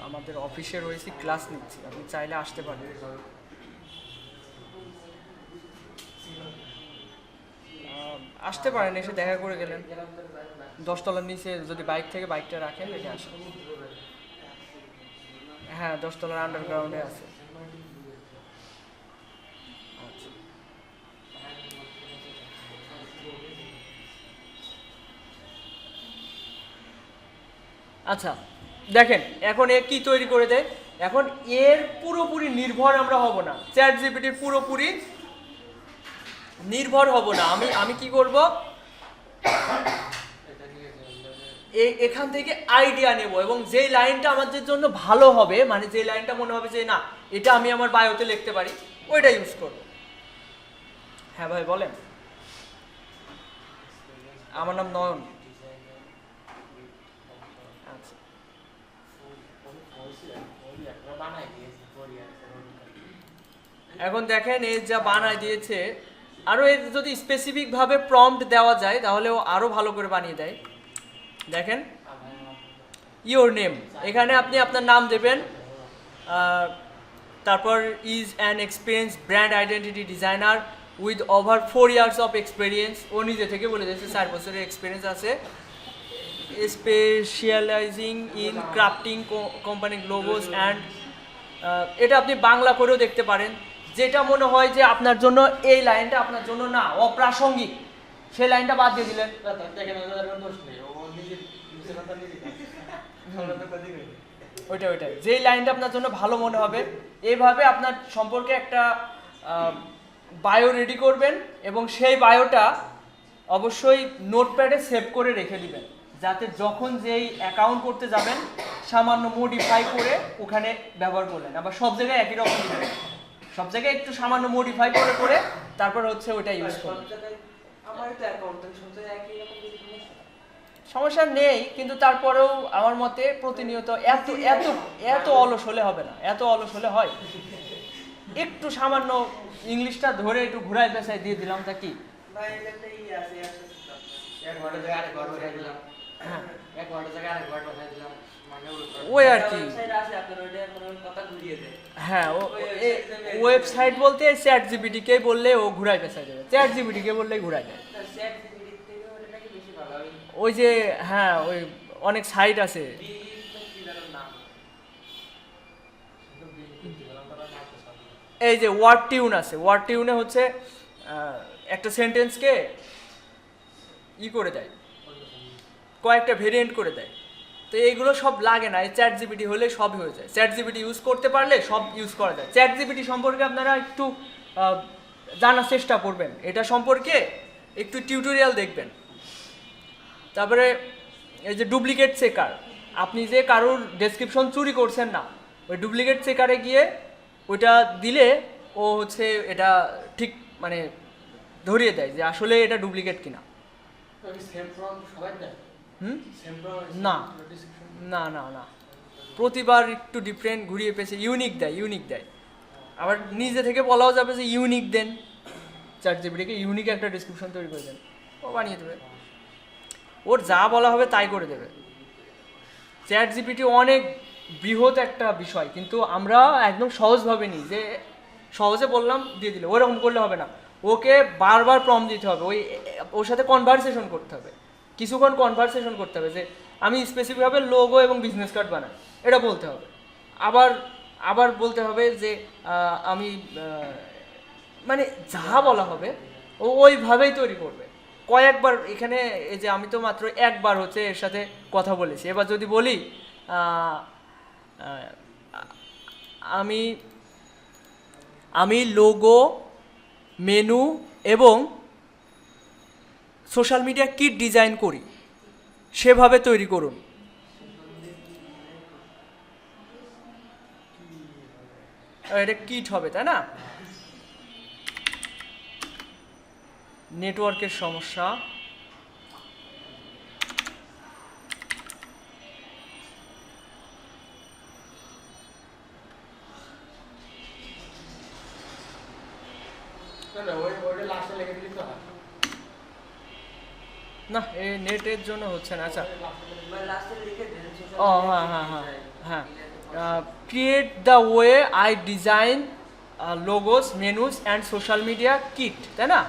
আমাদের অফিসে রয়েছি, ক্লাস নিচ্ছি, আপনি চাইলে আসতে পারেন। আসতে পারেন, এসে দেখা করে গেলেন। 10 তলার নিচে যদি বাইক থেকে বাইকটা রাখেন রেখে আসেন। হ্যাঁ 10 তলার আন্ডারগ্রাউন্ডে আছে। আচ্ছা আচ্ছা, দেখেন এখন এ কি তৈরি করে দেয়। এখন এর পুরোপুরি নির্ভর আমরা হব না, চ্যাট জিপিটির পুরোপুরি নির্ভর হব না। আমি কি করব, এখান থেকে আইডিয়া নেব, এবং যেই লাইনটা আমাদের জন্য ভালো হবে, মানে যে লাইনটা মনে হবে যে না এটা আমি আমার বায়োতে লিখতে পারি, ওইটা ইউজ করব। হ্যাঁ ভাই বলেন। আমার নাম নয়ন। আচ্ছা এখন দেখেন এই যা বানায় দিয়েছে, আরও এর যদি স্পেসিফিকভাবে প্রম্পট দেওয়া যায় তাহলে ও আরও ভালো করে বানিয়ে দেয়। দেখেন ইওর নেম, এখানে আপনি আপনার নাম দেবেন, তারপর is an experience brand identity designer with over 4 years of experience. ও নিজে থেকে বলে দিয়েছে 4 বছরের এক্সপিরিয়েন্স আছে, specializing in crafting company logos and, এটা আপনি বাংলা করেও দেখতে পারেন। যেটা মনে হয় যে আপনার জন্য এই লাইনটা আপনার জন্য না অপ্রাসঙ্গিক, সেই লাইনটা বাদ দিয়ে দিলেন। ওইটাই যেই লাইনটা আপনার জন্য ভালো মনে হবে, এইভাবে আপনার সম্পর্কে একটা বায়ো রেডি করবেন, এবং সেই বায়োটা অবশ্যই নোটপ্যাডে সেভ করে রেখে দিবেন, যাতে যখন যেই অ্যাকাউন্ট করতে যাবেন সামান্য মডিফাই করে ওখানে ব্যবহার করলেন। আবার সব জায়গায় একই রকম দিবেন, সব জায়গায় একটু সামান্য মডিফাই করে করে তারপর হচ্ছে ওইটা ইউজ করবেন। সমস্যা নেই, কিন্তু তারপরেও আমার মতে প্রতিনিয়ত এত এত এত অলস হলে হবে না, এত অলস হলে হয়। একটু সামান্য ইংলিশটা ধরে একটু ঘুরাই পেঁচাই দিয়ে দিলাম, তা কি ওই আর কি। হ্যাঁ ওয়েবসাইট বলতে চ্যাট জিপিটিকে বললে ও ঘুরাই পেঁচাই দেবে, চ্যাট জিপিটিকে বললেই ঘুরাই দেয়। ওই যে হ্যাঁ ওই অনেক সাইট আছে, এই যে ওয়ার্ড টিউন আছে, ওয়ার্ড টিউনে হচ্ছে একটা সেন্টেন্সকে করে দেয়, কয়েকটা ভেরিয়েন্ট করে দেয়। তো এইগুলো সব লাগে না, এই চ্যাট জিপিটি হলে সবই হয়ে যায়। চ্যাট জিপিটি ইউজ করতে পারলে সব ইউজ করা যায়। চ্যাট জিপিটি সম্পর্কে আপনারা একটু জানার চেষ্টা করবেন, এটা সম্পর্কে একটু টিউটোরিয়াল দেখবেন। তারপরে এই যে ডুপ্লিকেট চেকার, আপনি যে কারোর ডেসক্রিপশন চুরি করছেন না, ওই ডুপ্লিকেট চেকারে গিয়ে ওইটা দিলে ও হচ্ছে এটা ঠিক মানে ধরিয়ে দেয় যে আসলে এটা ডুপ্লিকেট কিনা। না না না না, প্রতিবার একটু ডিফারেন্ট ঘুরিয়ে পেয়েছে, ইউনিক দেয়। আবার নিজে থেকে বলাও যাবে যে ইউনিক দেন, চ্যাট জিপিটিকে ইউনিক একটা ডিসক্রিপশন তৈরি করে দেন, ও বানিয়ে দেবে, ওর যা বলা হবে তাই করে দেবে। চ্যাট জিপিটি অনেক বৃহৎ একটা বিষয়, কিন্তু আমরা একদম সহজভাবে নিই, যে সহজে বললাম দিয়ে দিলে, ওরকম করলে হবে না, ওকে বারবার প্রম্পট দিতে হবে, ওর সাথে কনভারসেশন করতে হবে, কিছুক্ষণ কনভারসেশন করতে হবে যে আমি স্পেসিফিকভাবে লোগো এবং বিজনেস কার্ড বানাই, এটা বলতে হবে। আবার বলতে হবে যে আমি মানে যা বলা হবে ও ওইভাবেই তৈরি করবে। কয়েকবার এখানে এই যে আমি তো মাত্র একবার হচ্ছে এর সাথে কথা বলেছি, এবার যদি বলি আমি আমি লোগো, মেনু এবং সোশ্যাল মিডিয়া কিট ডিজাইন করি, সেভাবে তৈরি করুন। এটা কিট হবে, তাই না? নেটওয়ার্কের সমস্যা, না এই নেটের জন্য হচ্ছে না। আচ্ছা, ও হ্যাঁ, create the way I design logos, menus and social media kit, তাই না?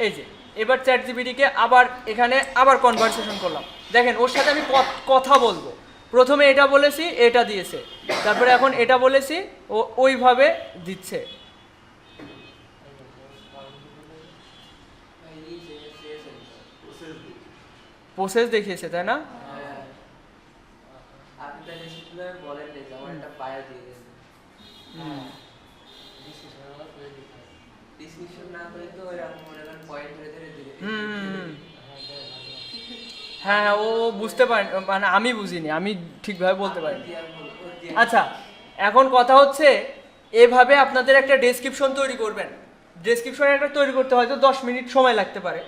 এই যে এবার চ্যাট জিপিটিকে আবার এখানে আবার কনভারসেশন করলাম, দেখেন ওর সাথে আমি কথা বলবো, প্রথমে এটা বলেছি, এটা দিয়েছে, তারপরে এখন এটা বলেছি, ও ওইভাবে দিচ্ছে। প্রসেস দেখিয়েছে, তাই না? হ্যাঁ, ও বুঝতে পারেন, মানে আমি বুঝিনি, আমি ঠিকভাবে বলতে পারিনি। আচ্ছা, এখন কথা হচ্ছে এভাবে আপনাদের একটা ডেসক্রিপশন তৈরি করবেন। ডেসক্রিপশন একটা তৈরি করতে হয়তো 10 মিনিট সময় লাগতে পারে,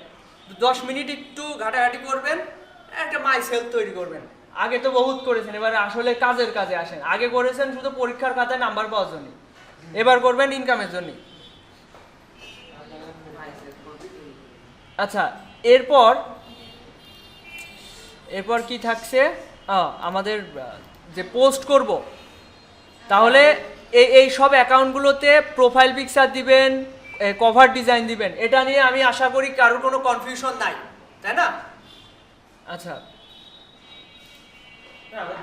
10 মিনিট একটু ঘাটাঘাটি করবেন, একটা মাই সেলফ তৈরি করবেন। আগে তো বহুত করেছেন, এবার আসলে কাজে আসেন। আগে করেছেন শুধু পরীক্ষার খাতায় নাম্বার পাওয়ার জন্য, এবার করবেন ইনকামের জন্য। আচ্ছা, এরপর কি থাকছে, আমাদের যে পোস্ট করব, তাহলে এই সব অ্যাকাউন্টগুলোতে প্রোফাইল পিকচার দিবেন, কভার ডিজাইন দিবেন, এটা নিয়ে আমি আশা করি কারোর কোনো কনফিউশন নাই, তাই না? আচ্ছা,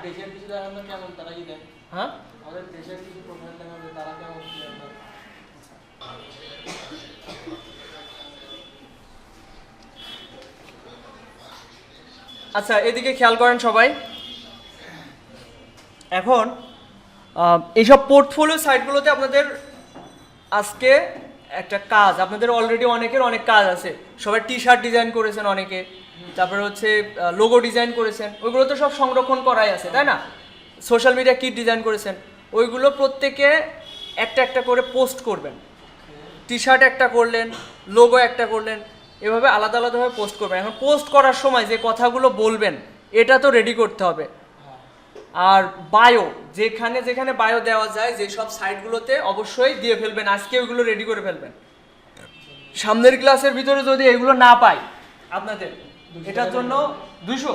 দেশের কিছু দেখানো কেমন, তারা কি দেন? হ্যাঁ, আমাদের দেশের কিছু প্রোফাইল দেখানো, তারা কেমন? আচ্ছা, এদিকে খেয়াল করেন সবাই। এখন এইসব পোর্টফোলিও সাইটগুলোতে আপনাদের আজকে একটা কাজ, আপনাদের অলরেডি অনেকের অনেক কাজ আছে, সবাই টি শার্ট ডিজাইন করেছেন অনেকে, তারপরে হচ্ছে লোগো ডিজাইন করেছেন, ওইগুলো তো সব সংরক্ষণ করাই আছে, তাই না? সোশ্যাল মিডিয়া কিট ডিজাইন করেছেন, ওইগুলো প্রত্যেকে একটা একটা করে পোস্ট করবেন। টি শার্ট একটা করলেন, লোগো একটা করলেন, এভাবে আলাদা আলাদাভাবে পোস্ট করবেন। এখন পোস্ট করার সময় যে কথাগুলো বলবেন এটা তো রেডি করতে হবে। আর বায়ো, যেখানে যেখানে বায়ো দেওয়া যায়, যেসব সাইটগুলোতে অবশ্যই দিয়ে ফেলবেন, আজকে ওইগুলো রেডি করে ফেলবেন। সামনের ক্লাসের ভিতরে যদি এগুলো না পাই আপনাদের, এটার জন্য 200,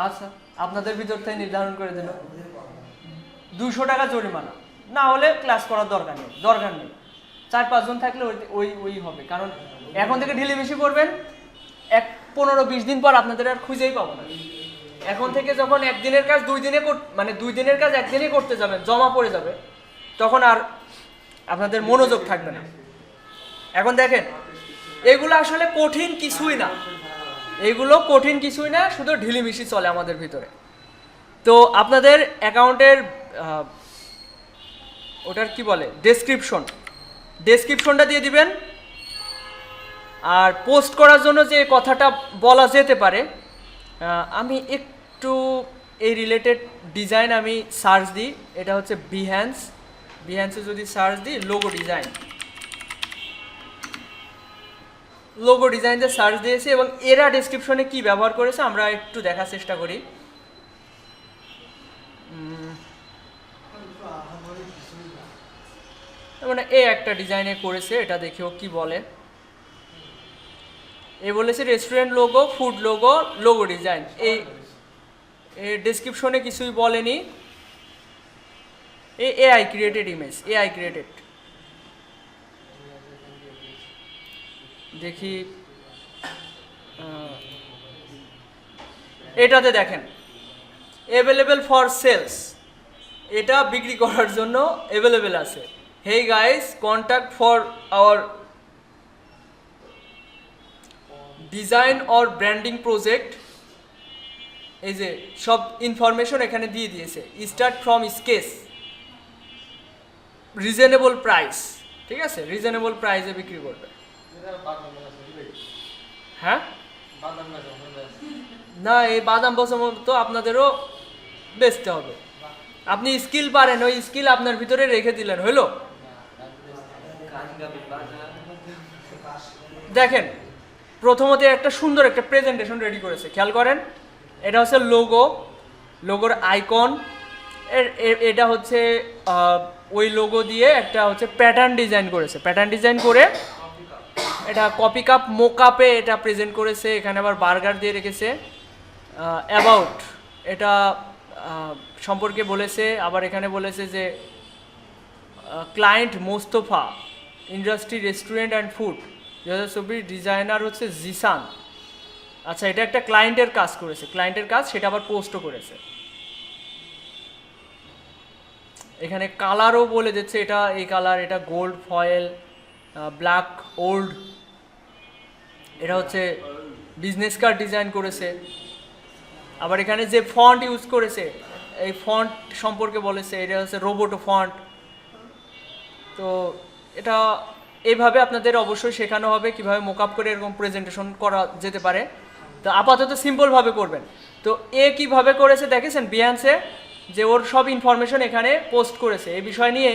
আচ্ছা আপনাদের ভিতর থেকে নির্ধারণ করে দিল 200 টাকা জরিমানা, না হলে ক্লাস করার দরকার নেই। 4-5 জন থাকলে ওই হবে, কারণ এখন থেকে ঢিলেমিশি করবেন, 15-20 দিন পর আপনাদের আর খুঁজেই পাবো না। এখন থেকে যখন একদিনের কাজ 2 দিনে, মানে 2 দিনের কাজ 1 দিনে করতে যাবেন, জমা পড়ে যাবে, তখন আর আপনাদের মনোযোগ থাকবে না। এখন দেখেন, এগুলো আসলে কঠিন কিছুই না, এগুলো কঠিন কিছুই না, শুধু ঢিলিমিশি চলে আমাদের ভিতরে। তো আপনাদের অ্যাকাউন্টের ওটার কি বলে ডেসক্রিপশনটা দিয়ে দিবেন। আর পোস্ট করার জন্য যে কথাটা বলা যেতে পারে, আমি একটু এই রিলেটেড ডিজাইন আমি সার্চ দিই। এটা হচ্ছে বিহ্যান্সে যদি সার্চ দিই লোগো ডিজাইন যে সার্চ দিয়েছি, এবং এরা ডেসক্রিপশনে কি ব্যবহার করেছে আমরা একটু দেখার চেষ্টা করি। মানে এ একটা ডিজাইনে করেছে, এটা দেখেও কি বলে। এ বলেছে restaurant logo, food logo design. এই ডেসক্রিপশনে কিছুই বলেনি। AI created image, AI created. দেখি এটাতে দেখেন অ্যাভেলেবেল ফর সেলস, এটা বিক্রি করার জন্য অ্যাভেলেবেল আছে। Hey guys, contact for our design or branding project. এই যে সব ইনফরমেশন এখানে দিয়ে দিয়েছে। Start from sketch, reasonable price, ঠিক আছে, রিজনেবল প্রাইসে বিক্রি করবে। হ্যাঁ না, এই বাদাম বছর তো আপনাদেরও বেচতে হবে। আপনি স্কিল পারেন, ওই স্কিল আপনার ভিতরে রেখে দিলেন, হইলো? দেখেন, প্রথমত একটা সুন্দর একটা প্রেজেন্টেশন রেডি করেছে, খেয়াল করেন। এটা হচ্ছে লোগোর আইকন। এটা হচ্ছে ওই লোগো দিয়ে একটা হচ্ছে প্যাটার্ন ডিজাইন করেছে। প্যাটার্ন ডিজাইন করে এটা কপি কাপ মোকাপে এটা প্রেজেন্ট করেছে। এখানে আবার বার্গার দিয়ে রেখেছে। অ্যাবাউট এটা সম্পর্কে বলেছে। আবার এখানে বলেছে যে client Mostafa, industry restaurant and food, 2024, designer হচ্ছে জিসান। আচ্ছা, এটা একটা ক্লায়েন্টের কাজ করেছে, ক্লায়েন্টের কাজ, সেটা আবার পোস্টও করেছে। এখানে কালারও বলে দিচ্ছে, এটা এই কালার, এটা গোল্ড ফয়েল, ব্ল্যাক ওল্ড। এটা হচ্ছে বিজনেস কার্ড ডিজাইন করেছে। আবার এখানে যে ফন্ট ইউজ করেছে, এই ফন্ট সম্পর্কে বলেছে, এটা হচ্ছে রোবোটো ফন্ট। তো এটা এইভাবে আপনাদের অবশ্যই শেখানো হবে কিভাবে মোকআপ করে এরকম প্রেজেন্টেশন করা যেতে পারে। তো আপাতত সিম্পলভাবে করবেন। তো এ কীভাবে করেছে দেখেছেন বিহ্যান্সে, যে ওর সব ইনফরমেশন এখানে পোস্ট করেছে। এই বিষয় নিয়ে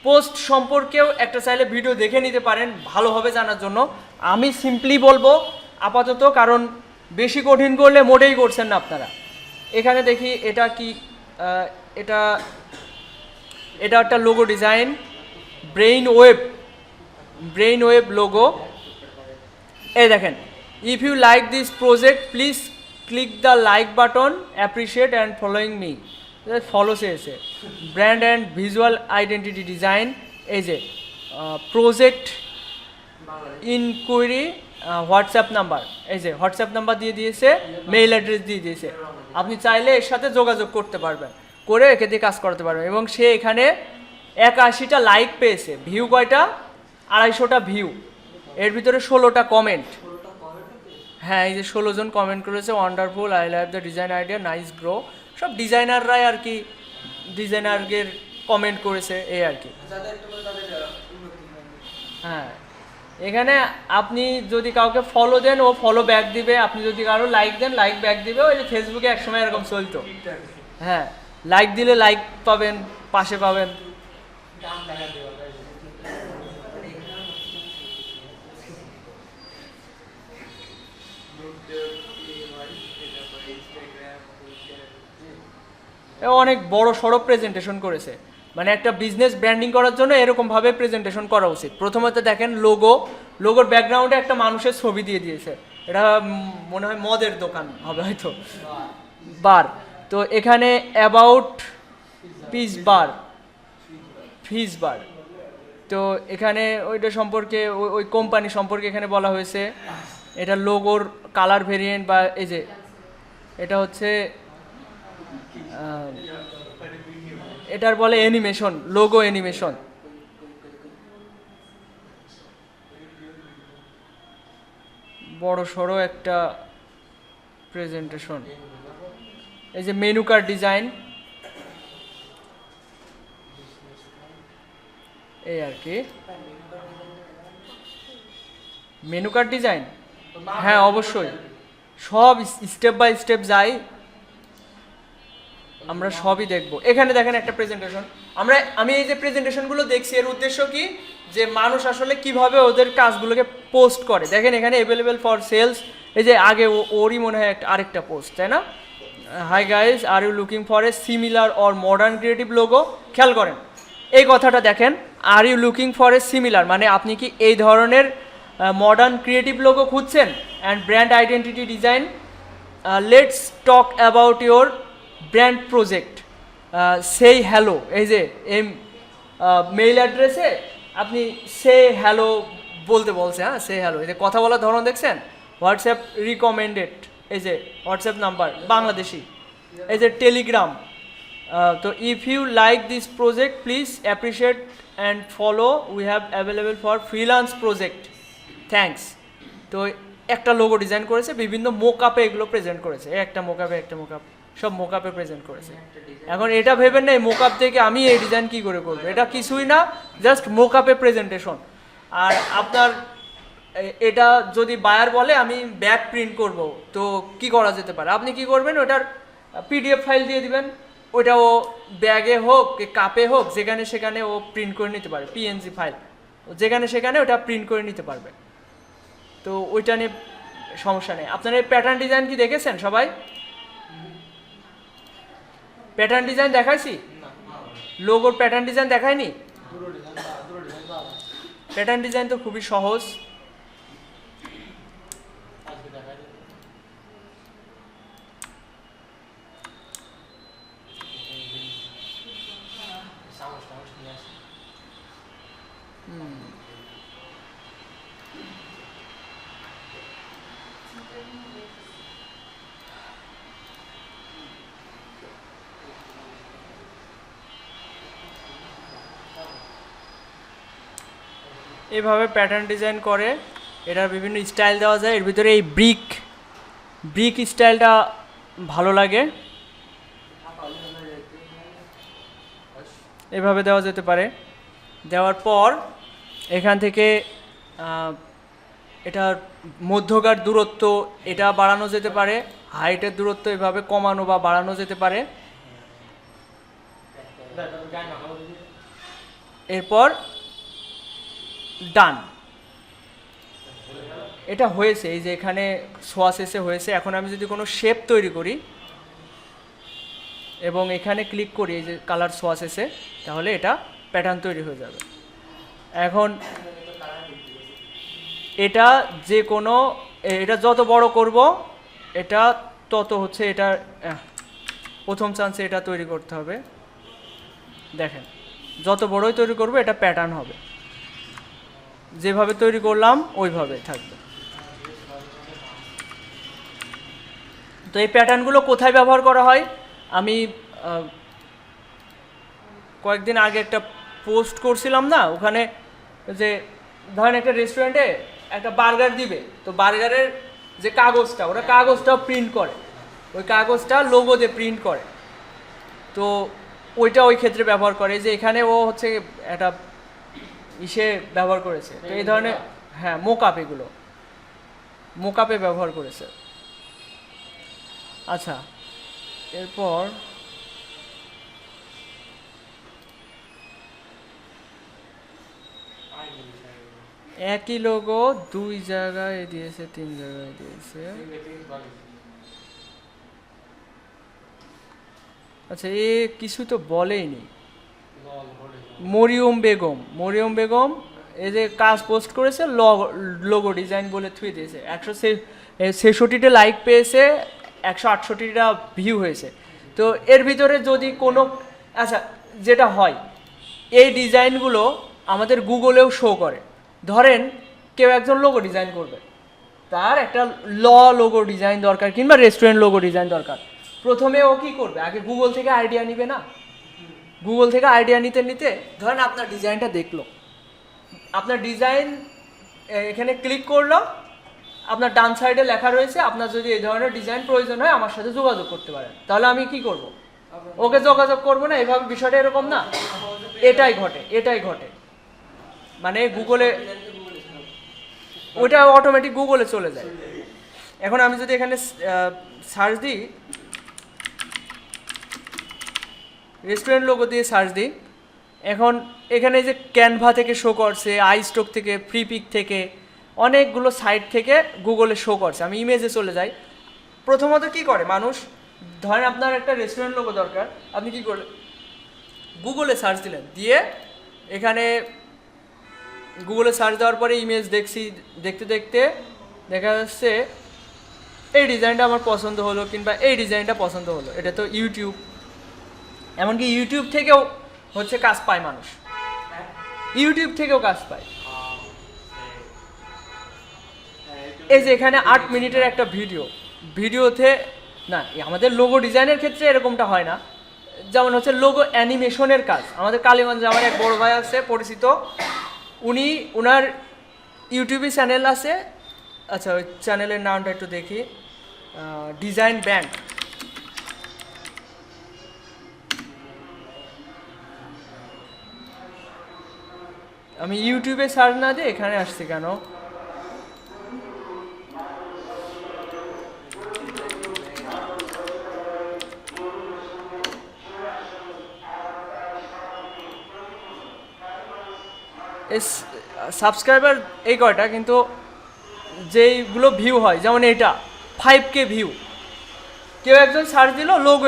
পোস্ট সম্পর্কেও একটা চাইলে ভিডিও দেখে নিতে পারেন ভালোভাবে জানার জন্য। আমি সিম্পলি বলবো আপাতত, কারণ বেশি কঠিন করলে মোটেই করছেন না আপনারা। এখানে দেখি এটা কি, এটা একটা logo design, brain web logo. এই দেখেন, if you like this project please click the like button, appreciate and following me. Follow চেয়েছে। Brand and visual identity design. এই যে প্রজেক্ট ইনকোয়ারি, হোয়াটসঅ্যাপ নাম্বার, এই যে হোয়াটসঅ্যাপ নাম্বার দিয়ে দিয়েছে, mail address দিয়ে দিয়েছে। আপনি চাইলে এর সাথে যোগাযোগ করতে পারবেন, করে একে দিয়ে কাজ করাতে পারবেন। এবং সে এখানে 81টা লাইক পেয়েছে। ভিউ কয়টা? 250টা ভিউ। এর ভিতরে 16টা কমেন্ট। হ্যাঁ, এই যে 16 জন কমেন্ট করেছে। Wonderful, I love the design idea, nice grow. সব ডিজাইনাররাই আর কি, ডিজাইনারদের কমেন্ট করেছে, এই আর কি। হ্যাঁ, এখানে আপনি যদি কাউকে ফলো দেন, ও ফলো ব্যাক দিবে। আপনি যদি কারো লাইক দেন, লাইক ব্যাক দিবে। ওই যে ফেসবুকে একসময় এরকম চলতো। হ্যাঁ, লাইক দিলে লাইক পাবেন, পাশে পাবেন। অনেক বড় সড়ো প্রেজেন্টেশন করেছে। মানে একটা বিজনেস ব্র্যান্ডিং করার জন্য এরকমভাবে প্রেজেন্টেশন করা উচিত। প্রথমত দেখেন লোগোর ব্যাকগ্রাউন্ডে একটা মানুষের ছবি দিয়ে দিয়েছে। এটা মনে হয় মদের দোকান হবে হয়তো, বার। তো এখানে অ্যাবাউট ফিজ বার। তো এখানে ওইটা সম্পর্কে, ওই কোম্পানি সম্পর্কে এখানে বলা হয়েছে। এটা লোগোর কালার ভেরিয়েন্ট, বা এই যে এটা হচ্ছে এটার বলে অ্যানিমেশন, লোগো অ্যানিমেশন। বড় সড়ো একটা প্রেজেন্টেশন। এই যে মেনু কার্ড ডিজাইন, এই আর কি মেনু কার্ড ডিজাইন। হ্যাঁ অবশ্যই, সব স্টেপ বাই স্টেপ যাই, আমরা সবই দেখব। এখানে দেখেন একটা প্রেজেন্টেশন, আমি এই যে প্রেজেন্টেশনগুলো দেখছি এর উদ্দেশ্য কি, যে মানুষ আসলে কিভাবে ওদের কাজগুলোকে পোস্ট করে। দেখেন এখানে অ্যাভেলেবেল ফর সেলস, এই যে আগে ওরই মনে হয় আরেকটা পোস্ট, তাই না? Hi guys, are you looking for a similar or modern creative logo. খেয়াল করেন এই কথাটা দেখেন, are you looking for a similar মানে আপনি কি এই ধরনের মডার্ন ক্রিয়েটিভ লোগো খুঁজছেন and brand identity design. Let's talk about your brand project, সেই হ্যালো, এই যে মেইল অ্যাড্রেসে আপনি সে হ্যালো বলতে বলছে। হ্যাঁ সে হ্যালো, এই যে কথা বলার ধরন দেখছেন। হোয়াটসঅ্যাপ রিকমেন্ডেড, এই যে হোয়াটসঅ্যাপ নাম্বার বাংলাদেশি। এই যে টেলিগ্রাম, তো if you like this project please appreciate and follow, we have available for freelance project, thanks. তো একটা লোগো ডিজাইন করেছে, বিভিন্ন মোকআপে এগুলো প্রেজেন্ট করেছে, একটা মোকআপে একটা মোকআপ, সব মোকআপে প্রেজেন্ট করেছে। এখন এটা ভেবেন না এই মোকআপ থেকে আমি এই ডিজাইন কি করে করবো, এটা কিছুই না, জাস্ট মোকআপে প্রেজেন্টেশন। আর আপনার এটা যদি বায়ার বলে আমি ব্যাগ প্রিন্ট করব, তো কি করা যেতে পারে, আপনি কি করবেন, ওটার পিডিএফ ফাইল দিয়ে দিবেন, ওইটা ও ব্যাগে হোক কাপে হোক যেখানে সেখানে ও প্রিন্ট করে নিতে পারবে, পিএনজি ফাইল যেখানে সেখানে ওটা প্রিন্ট করে নিতে পারবে। তো ওইটা নিয়ে সমস্যা নেই। আপনারা এই প্যাটার্ন ডিজাইন কি দেখেছেন সবাই? প্যাটার্ন ডিজাইন দেখাইছি, লোগোর প্যাটার্ন ডিজাইন দেখায়নি? প্যাটার্ন ডিজাইন তো খুবই সহজ। এইভাবে প্যাটার্ন ডিজাইন করে, এটার বিভিন্ন স্টাইল দেওয়া যায়। এর ভিতরে এই ব্রিক স্টাইলটা ভালো লাগে, এভাবে দেওয়া যেতে পারে। দেওয়ার পর এখান থেকে এটার মধ্যকার দূরত্ব এটা বাড়ানো যেতে পারে, হাইটের দূরত্ব এভাবে কমানো বা বাড়ানো যেতে পারে। এরপর ডান, এটা হয়েছে, এই যে এখানে সোয়াস এসে হয়েছে। এখন আমি যদি কোনো শেপ তৈরি করি এবং এখানে ক্লিক করি, এই যে কালার সোয়াস এসে, তাহলে এটা প্যাটার্ন তৈরি হয়ে যাবে। এখন এটা যে কোনো, এটা যত বড় করব এটা তত হচ্ছে এটা প্রথম চান্সে এটা তৈরি করতে হবে। দেখেন যত বড়ই তৈরি করব এটা প্যাটার্ন হবে, যেভাবে তৈরি করলাম ওইভাবে থাকবে। তো এই প্যাটার্নগুলো কোথায় ব্যবহার করা হয়, আমি কয়েকদিন আগে একটা পোস্ট করছিলাম না, ওখানে যে ধরেন একটা রেস্টুরেন্টে একটা বার্গার দিবে, তো বার্গারের যে কাগজটা, ওরা কাগজটাও প্রিন্ট করে, ওই কাগজটা লোগো দিয়ে প্রিন্ট করে, তো ওইটা ওই ক্ষেত্রে ব্যবহার করে। যে এখানে ও হচ্ছে একটা ইসে ব্যবহার করেছে, তো এই ধরনের, হ্যাঁ মোকআপ, এগুলো মোকআপে ব্যবহার করেছে। আচ্ছা, এরপর একই লোগো দুই জায়গায় দিয়েছে, তিন জায়গায় দিয়েছে। আচ্ছা, এ কিছু তো বলেইনি। মরিয়ম বেগম এই যে কাজ পোস্ট করেছে, লোগো ডিজাইন বলে থুয়ে দিয়েছে, 166টা লাইক পেয়েছে, 168টা ভিউ হয়েছে। তো এর ভিতরে যদি কোনো, আচ্ছা যেটা হয়, এই ডিজাইনগুলো আমাদের গুগলেও শো করে। ধরেন কেউ একজন লোগো ডিজাইন করবে, তার একটা লোগো ডিজাইন দরকার কিংবা রেস্টুরেন্ট লোগো ডিজাইন দরকার। প্রথমে ও কী করবে, আগে গুগল থেকে আইডিয়া নিবে না? গুগল থেকে আইডিয়া নিতে নিতে ধরেন আপনার ডিজাইনটা দেখলো, আপনার ডিজাইন এখানে ক্লিক করলো, আপনার ডান সাইডে লেখা রয়েছে আপনার যদি এই ধরনের ডিজাইন প্রয়োজন হয় আমার সাথে যোগাযোগ করতে পারেন। তাহলে আমি কি করব? ওকে যোগাযোগ করবো না? এভাবে বিষয়টা এরকম না, এটাই ঘটে। মানে গুগলে ওটা অটোমেটিক গুগলে চলে যায়। এখন আমি যদি এখানে সার্চ দিই, রেস্টুরেন্ট লোগো দিয়ে সার্চ দিই, এখন এখানে যে ক্যানভা থেকে শো করছে, আইস্টক থেকে, ফ্রিপিক থেকে, অনেকগুলো সাইট থেকে গুগলে শো করছে। আমি ইমেজে চলে যাই। প্রথমত কি করে মানুষ, ধরেন আপনার একটা রেস্টুরেন্ট লোগো দরকার, আপনি কি করলেন, গুগলে সার্চ দিলেন, দিয়ে এখানে গুগলে সার্চ দেওয়ার পরে ইমেজ দেখতে দেখতে দেখা যাচ্ছে এই ডিজাইনটা আমার পছন্দ হলো কিংবা এই ডিজাইনটা পছন্দ হলো। এটা তো ইউটিউব, এমনকি ইউটিউব থেকেও হচ্ছে কাজ পায় মানুষ, ইউটিউব থেকেও কাজ পায়। এই যে এখানে 8 মিনিটের একটা ভিডিওতে না, আমাদের লোগো ডিজাইনের ক্ষেত্রে এরকমটা হয় না। যেমন হচ্ছে লোগো অ্যানিমেশনের কাজ, আমাদের কালীগঞ্জে আমার এক বড় ভাই আছে পরিচিত, ওনার ইউটিউবে চ্যানেল আছে। আচ্ছা, ওই চ্যানেলের নামটা একটু দেখি, ডিজাইন ব্যাংক। আমি ইউটিউবে সার্চ না দিয়ে এখানে আসছি কেন? সাবস্ক্রাইবার এই কয়টা, কিন্তু যেইগুলো ভিউ হয়, যেমন এটা 5K ভিউ। কেউ একজন সার্চ দিল লোগো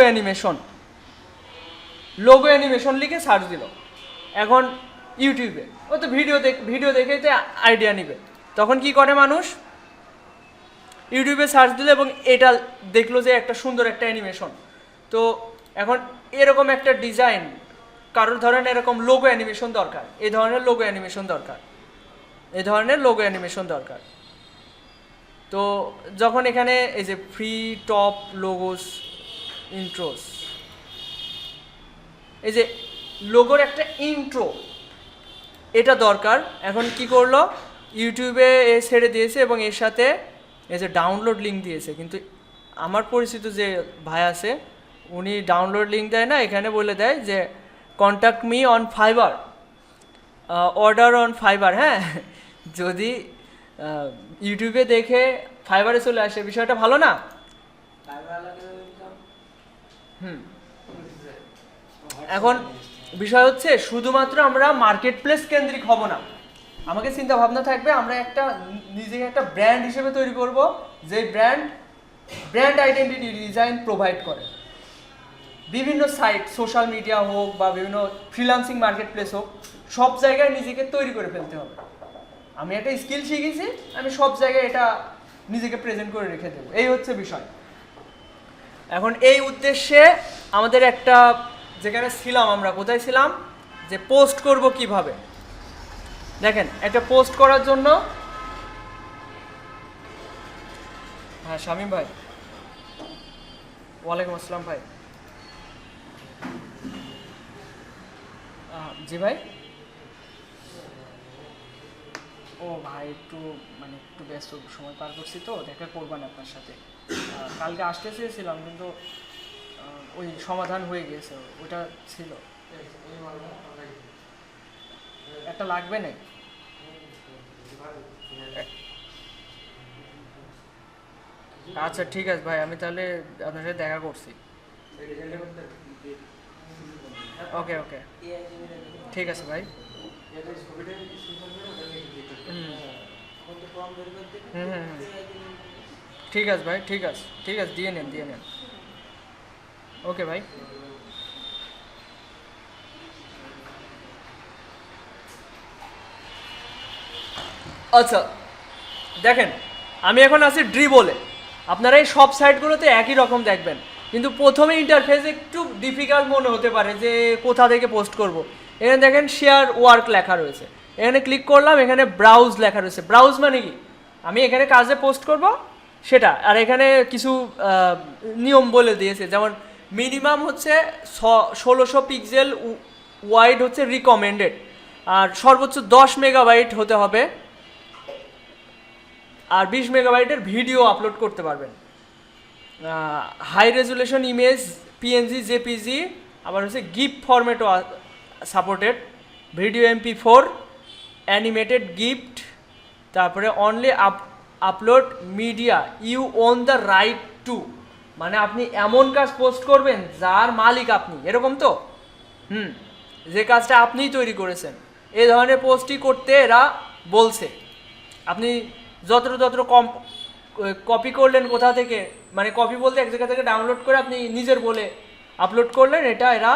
অ্যানিমেশন লিখে সার্চ দিল, এখন ইউটিউবে ও তো ভিডিও দেখে আইডিয়া নিবে। তখন কি করে মানুষ, ইউটিউবে সার্চ দিল এবং এটা দেখলো যে একটা সুন্দর একটা অ্যানিমেশন। তো এখন এরকম একটা ডিজাইন, কারোর ধরেন এরকম লোগো অ্যানিমেশন দরকার, এই ধরনের লোগো অ্যানিমেশন দরকার। তো যখন এখানে এই যে ফ্রি টপ লোগোস ইন্ট্রোস, এই যে লোগোর একটা ইন্ট্রো, এটা দরকার। এখন কি করলো, ইউটিউবে ছেড়ে দিয়েছে এবং এর সাথে এই যে ডাউনলোড লিঙ্ক দিয়েছে। কিন্তু আমার পরিচিত যে ভাই আছে উনি ডাউনলোড লিঙ্ক দেয় না, এখানে বলে দেয় যে contact me on fibre, order on fibre. হ্যাঁ, যদি ইউটিউবে দেখে ফাইবারে চলে আসে, বিষয়টা ভালো না? এখন বিষয় হচ্ছে শুধুমাত্র আমরা মার্কেট প্লেস কেন্দ্রিক হব না, আমাকে চিন্তা ভাবনা থাকবে আমরা নিজেকে একটা ব্র্যান্ড হিসেবে তৈরি করব, যে ব্র্যান্ড আইডেন্টিটি ডিজাইন প্রোভাইড করে। বিভিন্ন সাইট, সোশ্যাল মিডিয়া হোক বা বিভিন্ন ফ্রিল্যান্সিং মার্কেট প্লেস হোক, সব জায়গায় নিজেকে তৈরি করে ফেলতে হবে। আমি একটা স্কিল শিখেছি, আমি সব জায়গায় এটা নিজেকে প্রেজেন্ট করে রেখে দেবো, এই হচ্ছে বিষয়। এখন এই উদ্দেশ্যে আমাদের একটা, যেখানে ছিলাম আমরা, কোথায় ছিলাম, যে পোস্ট করব কিভাবে। দেখেন, একটা পোস্ট করার জন্য, হ্যাঁ শামীম ভাই, ওয়ালাইকুম আসসালাম ভাই। জি ভাই। ও ভাই, একটু ব্যস্ত সময় পার করছি, তো দেখা করবেন আপনার সাথে। কালকে আসতে চেয়েছিলাম কিন্তু ওই সমাধান হয়ে গেছে, ওটা ছিল একটা লাগবে না। আচ্ছা ঠিক আছে ভাই, আমি তাহলে আপনার সাথে দেখা করছি। ওকে ওকে, ঠিক আছে ভাই। ঠিক আছে ভাই, ঠিক আছে দিয়ে নেন। ওকে ভাই। আচ্ছা দেখেন, আমি এখন আছি ড্রিবলে। আপনারা এই সব সাইটগুলোতে একই রকম দেখবেন, কিন্তু প্রথমে ইন্টারফেস একটু ডিফিকাল্ট মনে হতে পারে যে কোথা থেকে পোস্ট করব। এখানে দেখেন শেয়ার ওয়ার্ক লেখা রয়েছে, এখানে ক্লিক করলাম, এখানে ব্রাউজ লেখা রয়েছে। ব্রাউজ মানে কি, আমি এখানে কাজে পোস্ট করব সেটা। আর এখানে কিছু নিয়ম বলে দিয়েছে, যেমন মিনিমাম হচ্ছে 1600 পিক্সেল ওয়াইড হচ্ছে রিকমেন্ডেড, আর সর্বোচ্চ 10 মেগাবাইট হতে হবে। আর 20 মেগাবাইটের ভিডিও আপলোড করতে পারবেন। High resolution image PNG JPG, আবার হচ্ছে গিফ ফরম্যাটও supported, video MP4, animated gift, তারপরে only upload media you own the right to, মানে আপনি এমন কাজ পোস্ট করবেন যার মালিক আপনি, এরকম তো যে কাজটা আপনিই তৈরি করেছেন, এই ধরনের পোস্টই করতে এরা বলছে। আপনি যত্র কপি করলেন কোথা থেকে, মানে কপি বলতে এক জায়গা থেকে ডাউনলোড করে আপনি নিজের বলে আপলোড করলেন, এটা এরা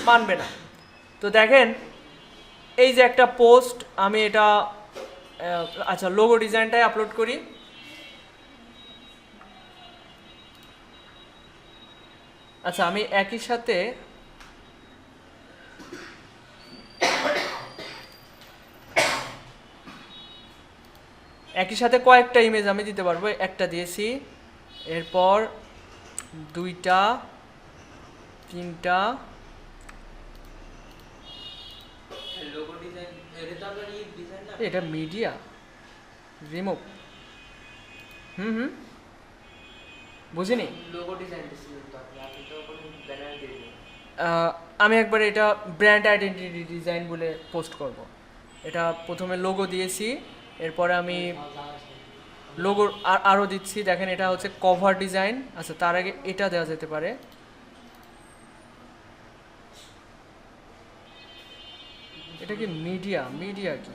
মানবে না। তো দেখেন এই যে একটা পোস্ট, আমি এটা আচ্ছা লোগো ডিজাইনটাই আপলোড করি। আচ্ছা আমি একই সাথে কয়েকটা ইমেজ আমি দিতে পারবো, একটা দিয়েছি, এরপর 2টা 3টা, এটা মিডিয়া রিমুভ, বুঝিনি। আমি একবার এটা ব্র্যান্ড আইডেন্টিটি ডিজাইন বলে পোস্ট করব। এটা প্রথমে লোগো দিয়েছি, এরপরে আমি লোগো আরও দিচ্ছি। দেখেন এটা হচ্ছে কভার ডিজাইন। আচ্ছা তার আগে এটা দেওয়া যেতে পারে, এটা কি মিডিয়া কি,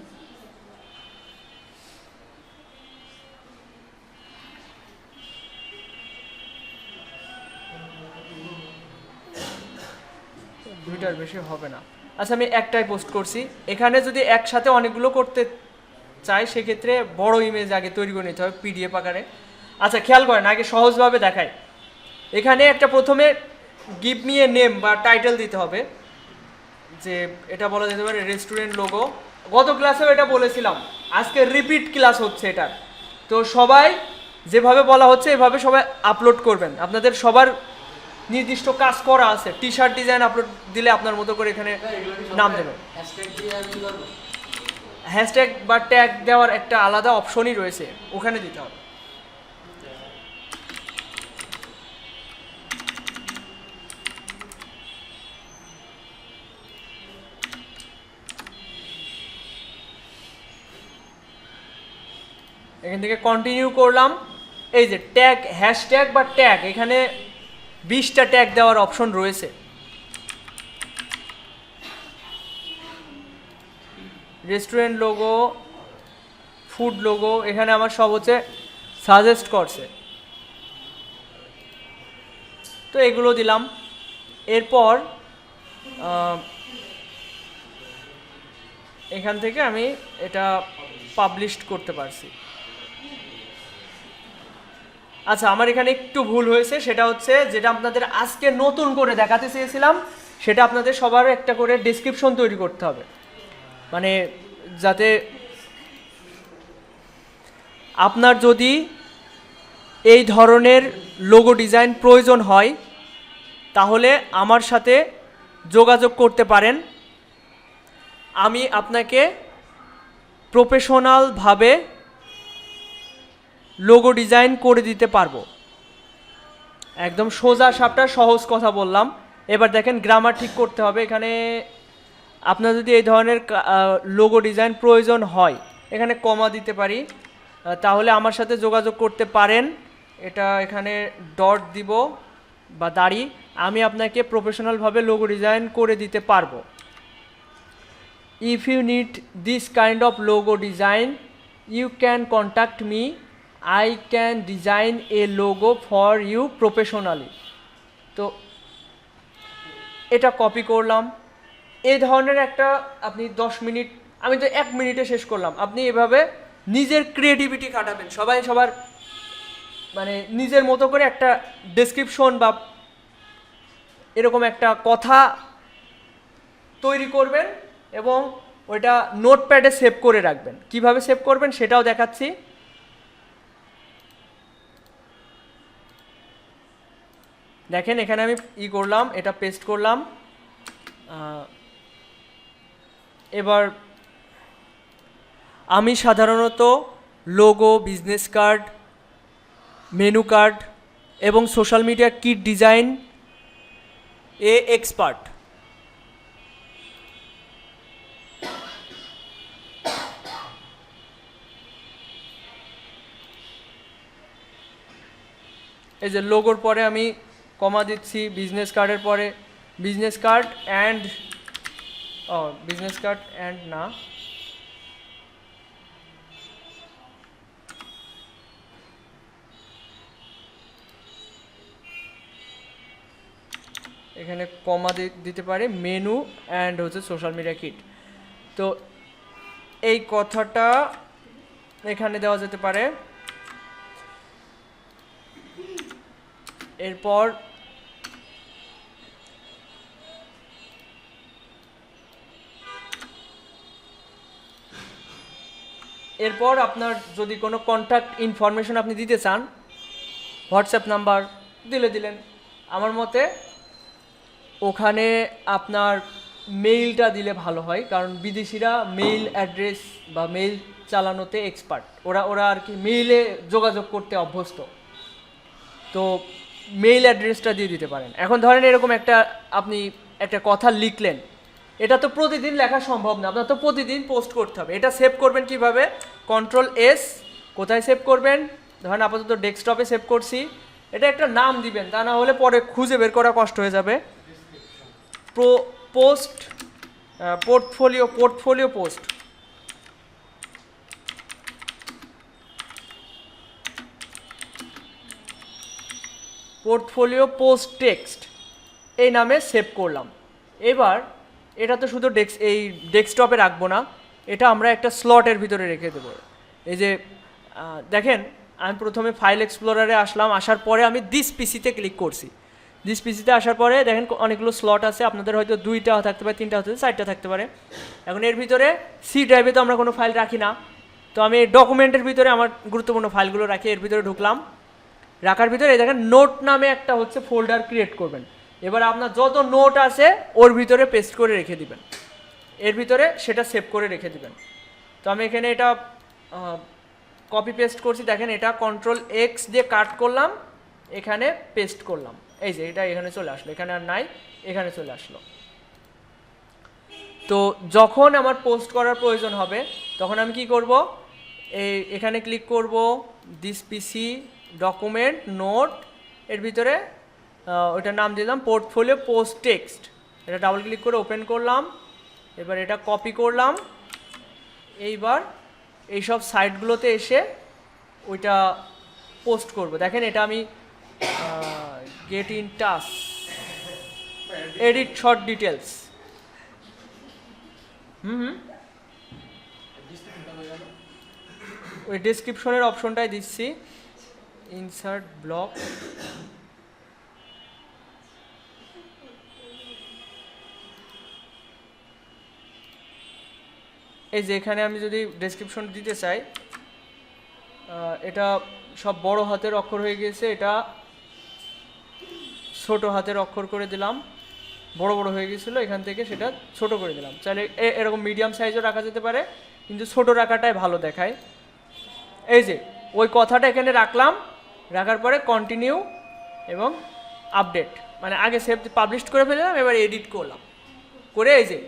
দুইটার বেশি হবে না। আচ্ছা আমি একটাই পোস্ট করছি। এখানে যদি একসাথে অনেকগুলো করতে চাই সেক্ষেত্রে বড় ইমেজ আগে তৈরি করে নিতে হবে পিডিএফ আকারে। আচ্ছা খেয়াল করেন, আগে সহজভাবে দেখাই। এখানে একটা প্রথমে গিভ মি এ নেম বা টাইটেল দিতে হবে, যে এটা বলা যেতে পারে রেস্টুরেন্ট লোগো। গত ক্লাসেও এটা বলেছিলাম, আজকে রিপিট ক্লাস হচ্ছে এটার। তো সবাই যেভাবে বলা হচ্ছে এভাবে সবাই আপলোড করবেন। আপনাদের সবার নির্দিষ্ট কাজ করা আছে। টি শার্ট ডিজাইন আপলোড দিলে আপনার মতো করে এখানে নাম দেবেন। হ্যাশট্যাগ বা ট্যাগ দেওয়ার একটা আলাদা অপশনই রয়েছে, ওখানে দিতে হবে। এখান থেকে কন্টিনিউ করলাম। এই যে ট্যাগ, হ্যাশট্যাগ বা ট্যাগ, এখানে 20টা ট্যাগ দেওয়ার অপশন রয়েছে। রেস্টুরেন্ট লোগো, ফুড লোগো, এখানে আমার সব হচ্ছে সাজেস্ট করছে, তো এগুলো দিলাম। এরপর এখান থেকে আমি এটা পাবলিশ করতে পারছি। আচ্ছা আমার এখানে একটু ভুল হয়েছে, সেটা হচ্ছে যেটা আপনাদের আজকে নতুন করে দেখাতে চেয়েছিলাম, সেটা আপনাদের সবার একটা করে ডেসক্রিপশন তৈরি করতে হবে, মানে যাতে আপনার যদি এই ধরনের লোগো ডিজাইন প্রয়োজন হয় তাহলে আমার সাথে যোগাযোগ করতে পারেন। আমি আপনাকে প্রফেশনালভাবে লোগো ডিজাইন করে দিতে পারবো। একদম সোজা সাপটা সহজ কথা বললাম। এবার দেখেন গ্রামার ঠিক করতে হবে। এখানে আপনার যদি এই ধরনের লোগো ডিজাইন প্রয়োজন হয়, এখানে কমা দিতে পারি, তাহলে আমার সাথে যোগাযোগ করতে পারেন। এটা এখানে ডট দিব বা দাড়ি, আমি আপনাকে প্রফেশনালভাবে লোগো ডিজাইন করে দিতে পারবো। If you need this kind of logo design you can contact me, I can design a logo for you professionally. তো এটা কপি করলাম। এই ধরনের একটা আপনি 10 মিনিট, আমি তো 1 মিনিটে শেষ করলাম। আপনি এভাবে নিজের ক্রিয়েটিভিটি খাটাবেন, সবাই সবার মানে নিজের মতো করে একটা ডেসক্রিপশন বা এরকম একটা কথা তৈরি করবেন এবং ওইটা নোটপ্যাডে সেভ করে রাখবেন। কিভাবে সেভ করবেন সেটাও দেখাচ্ছি। দেখেন এখানে আমি করলাম, এটা পেস্ট করলাম। এবার আমি সাধারণত logo, business card, menu card এবং সোশ্যাল মিডিয়া কিট ডিজাইন এ এক্সপার্ট। এই যে লোগোর পরে আমি কমা দিচ্ছি, বিজনেস কার্ডের পরে business card and business card and না, এখানে কমা দিতে পারে মেনু অ্যান্ড হচ্ছে সোশ্যাল মিডিয়া কিট। তো এই কথাটা এখানে দেওয়া যেতে পারে। এরপর আপনার যদি কোনো কন্ট্যাক্ট ইনফরমেশন আপনি দিতে চান, হোয়াটসঅ্যাপ নাম্বার দিলেন। আমার মতে ওখানে আপনার মেইলটা দিলে ভালো হয়, কারণ বিদেশিরা মেইল অ্যাড্রেস বা মেইল চালানোতে এক্সপার্ট, ওরা আর কি মেইলে যোগাযোগ করতে অভ্যস্ত। তো মেইল অ্যাড্রেসটা দিয়ে দিতে পারেন। এখন ধরেন এরকম আপনি একটা কথা লিখলেন, এটা তো প্রতিদিন লেখা সম্ভব না, আপনার তো প্রতিদিন পোস্ট করতে হবে। এটা সেভ করবেন কিভাবে? Ctrl+S। কোথায় সেভ করবেন? ধরেন আপাতত ডেস্কটপে সেভ করছি। এটা একটা নাম দিবেন, তা না হলে পরে খুঁজে বের করা কষ্ট হয়ে যাবে। Post portfolio post, portfolio post text এই নামে সেভ করলাম। এবার এটা তো শুধু এই ডেস্কটপে রাখবো না, এটা আমরা একটা স্লটের ভিতরে রেখে দেবো। এই যে দেখেন, আমি প্রথমে ফাইল এক্সপ্লোরারে আসলাম, আসার পরে আমি দিস পিসিতে ক্লিক করছি। দিস পিসিতে আসার পরে দেখেন অনেকগুলো স্লট আছে, আপনাদের হয়তো 2টা থাকতে পারে, 3টা হতে পারে, 4টা থাকতে পারে। এখন এর ভিতরে সি ড্রাইভে তো আমরা কোনো ফাইল রাখি না, তো আমি এই ডকুমেন্টের ভিতরে আমার গুরুত্বপূর্ণ ফাইলগুলো রাখি। এর ভিতরে ঢুকলাম, রাখার ভিতরে দেখেন নোট নামে একটা হচ্ছে ফোল্ডার ক্রিয়েট করবেন। এবার আপনার যত নোট আছে ওর ভিতরে পেস্ট করে রেখে দিবেন, এর ভিতরে সেটা সেভ করে রেখে দিবেন। তো আমি এখানে এটা কপি পেস্ট করছি, দেখেন এটা Ctrl+X দিয়ে কাট করলাম, এখানে পেস্ট করলাম। এই যে এটা এখানে চলে আসলো, এখানে আর নাই, এখানে চলে আসলো। তো যখন আমার পোস্ট করার প্রয়োজন হবে তখন আমি কি করব? এখানে ক্লিক করব, দিস পিসি ডকুমেন্ট নোট, এর ভিতরে ওটার নাম দিলাম পোর্টফোলিও পোস্ট টেক্সট। এটা ডাবল ক্লিক করে ওপেন করলাম, এবার এটা কপি করলাম। এইবার এইসব সাইটগুলোতে এসে ওইটা পোস্ট করব। দেখেন এটা আমি get in touch, edit short details, ওই ডেসক্রিপশনের অপশনটাই দিচ্ছি, ইনসার্ট ব্লক। এই যে এখানে আমি যদি ডেসক্রিপশন দিতে চাই, এটা সব বড় হাতের অক্ষর হয়ে গেছে, এটা ছোট হাতের অক্ষর করে দিলাম। বড় বড় হয়ে গেছিলো, এখান থেকে সেটা ছোট করে দিলাম। চাইলে এরকম মিডিয়াম সাইজও রাখা যেতে পারে, কিন্তু ছোট রাখাটাই ভালো দেখায়। এই যে ওই কথাটা এখানে রাখলাম, রাখার পরে কন্টিনিউ এবং আপডেট, মানে আগে সেভ পাবলিশ করে ফেললাম, এবার এডিট করলাম করে এই যে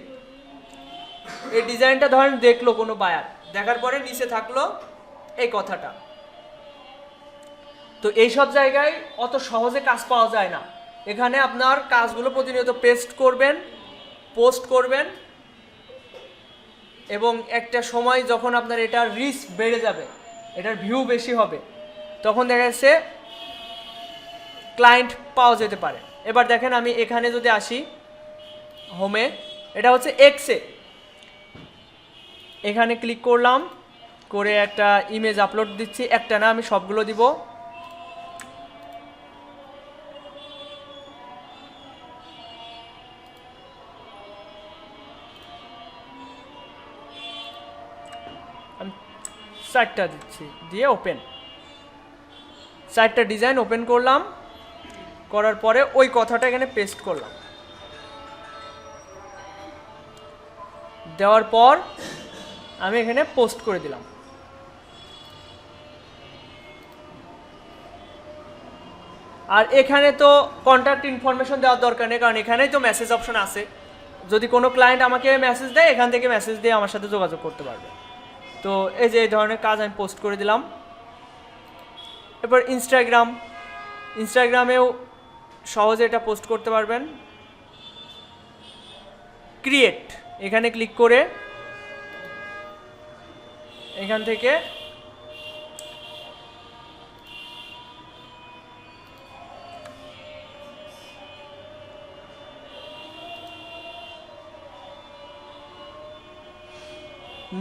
এই ডিজাইনটা ধরেন দেখলো কোনো বায়ার, দেখার পরে নিচে থাকলো এই কথাটা। তো এইসব জায়গায় অত সহজে কাজ পাওয়া যায় না। এখানে আপনার কাজগুলো প্রতিনিয়ত পেস্ট করবেন, পোস্ট করবেন, এবং একটা সময় যখন আপনার এটার রিচ বেড়ে যাবে, এটার ভিউ বেশি হবে, তখন দেখা যাচ্ছে ক্লায়েন্ট পাওয়া যেতে পারে। এবার দেখেন আমি এখানে যদি আসি হোমে, এটা হচ্ছে এক্সে, এখানে ক্লিক করলাম, করে একটা ইমেজ আপলোড দিচ্ছি, একটা না আমি সবগুলো দিব। আমি 4টা দিচ্ছি, দিয়ে ওপেন, 4টা ডিজাইন ওপেন করলাম, করার পরে ওই কথাটা এখানে পেস্ট করলাম, দেওয়ার পর আমি এখানে পোস্ট করে দিলাম। আর এখানে তো কন্ট্যাক্ট ইনফরমেশন দেওয়ার দরকার নেই, কারণ এখানেই তো মেসেজ অপশন আছে। যদি কোনো ক্লায়েন্ট আমাকে মেসেজ দেয়, এখান থেকে মেসেজ দিয়ে আমার সাথে যোগাযোগ করতে পারবে। তো এই যে এই ধরনের কাজ আমি পোস্ট করে দিলাম। এরপর ইনস্টাগ্রামেও সহজে এটা পোস্ট করতে পারবেন। ক্রিয়েট এখানে ক্লিক করে এখান থেকে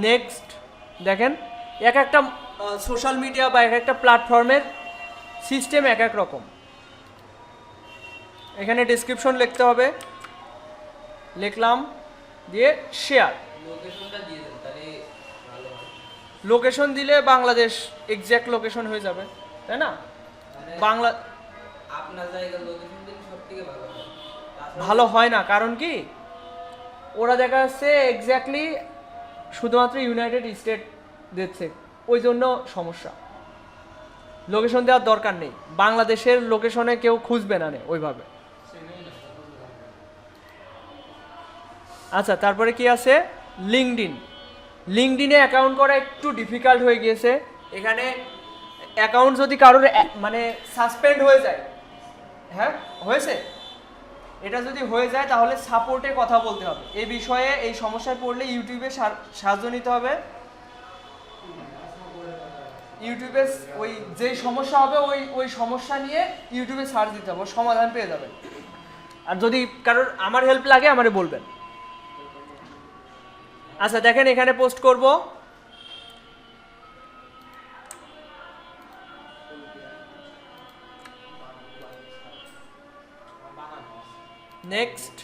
নেক্সট দেখেন, এক একটা সোশ্যাল মিডিয়া বা এক একটা প্ল্যাটফর্মের সিস্টেম এক এক রকম। এখানে ডেসক্রিপশন লিখতে হবে, লিখলাম, দিয়ে শেয়ার। লোকেশন দিলে বাংলাদেশ এক্স্যাক্ট লোকেশন হয়ে যাবে, তাই না? বাংলা আপনার জায়গার লোকেশন দিলে সবথেকে ভালো হয়। ভালো হয় না, কারণ কি ওরা দেখা যাচ্ছে এক্স্যাক্টলি শুধুমাত্র ইউনাইটেড স্টেট দিচ্ছে, ওই জন্য সমস্যা। লোকেশন দেওয়ার দরকার নেই, বাংলাদেশের লোকেশনে কেউ খুঁজবে না ওইভাবে। আচ্ছা, তারপরে কি আছে? লিঙ্কডিনে অ্যাকাউন্ট করা একটু ডিফিকাল্ট হয়ে গিয়েছে। এখানে অ্যাকাউন্ট যদি কারোর মানে সাসপেন্ড হয়ে যায়, হ্যাঁ হয়েছে, এটা যদি হয়ে যায় তাহলে সাপোর্টে কথা বলতে হবে। এই বিষয়ে এই সমস্যায় পড়লে ইউটিউবে সাহায্য নিতে হবে। ইউটিউবে ওই যে সমস্যা হবে ওই সমস্যা নিয়ে ইউটিউবে সার্চ দিতে হবে, সমাধান পেয়ে যাবেন। আর যদি কারোর আমার হেল্প লাগে আমারে বলবেন। আচ্ছা দেখেন, এখানে পোস্ট করব। নেক্সট,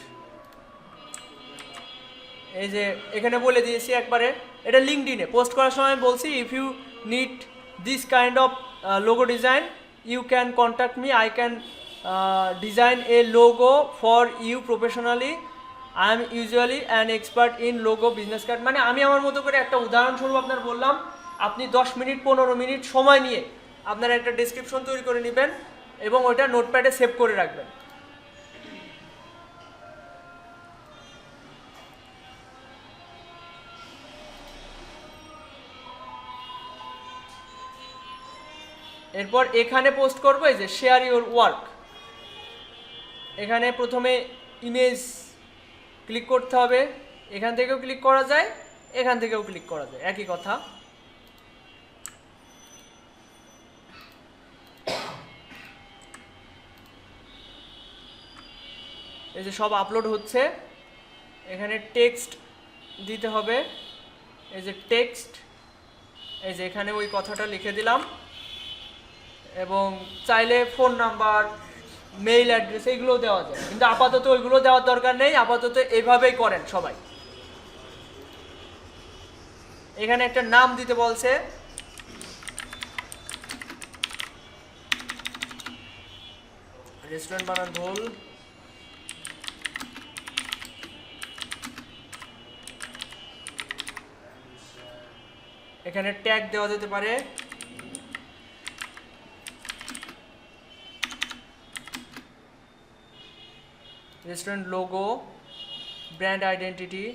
এই যে এখানে বলে দিয়েছি একবারে, এটা লিঙ্কডইনে পোস্ট করার সময় বলছি, if you need this kind of logo design you can contact me, I can design a logo for you professionally, I am usually an expert in logo business card. মানে আমি আমার মতো করে একটা উদাহরণস্বরূপ আপনার বললাম, আপনি 10 মিনিট 15 মিনিট সময় নিয়ে আপনার একটা ডেসক্রিপশন তৈরি করে নেবেন এবং ওইটা নোটপ্যাডে সেভ করে রাখবেন। এরপর এখানে পোস্ট করবো, এই যে শেয়ার ইউর ওয়ার্ক। এখানে প্রথমে ইমেজ ক্লিক করতে হবে, এখান থেকেও ক্লিক করা যায়, এখান থেকেও ক্লিক করা যায়, একই কথা। এই যে সব আপলোড হচ্ছে, এখানে টেক্সট দিতে হবে, এই যে টেক্সট, এই যে এখানে ওই কথাটা লিখে দিলাম, এবং চাইলে ফোন নাম্বার, মেইল অ্যাড্রেস এইগুলো দেওয়া যায়, কিন্তু আপাতত ওইগুলো দেওয়ার দরকার নেই, আপাতত এইভাবেই করেন সবাই। এখানে একটা নাম দিতে বলছে, রেস্টুরেন্ট বানান ভুল, এখানে ট্যাগ দেওয়া যেতে পারে, restaurant logo, brand identity,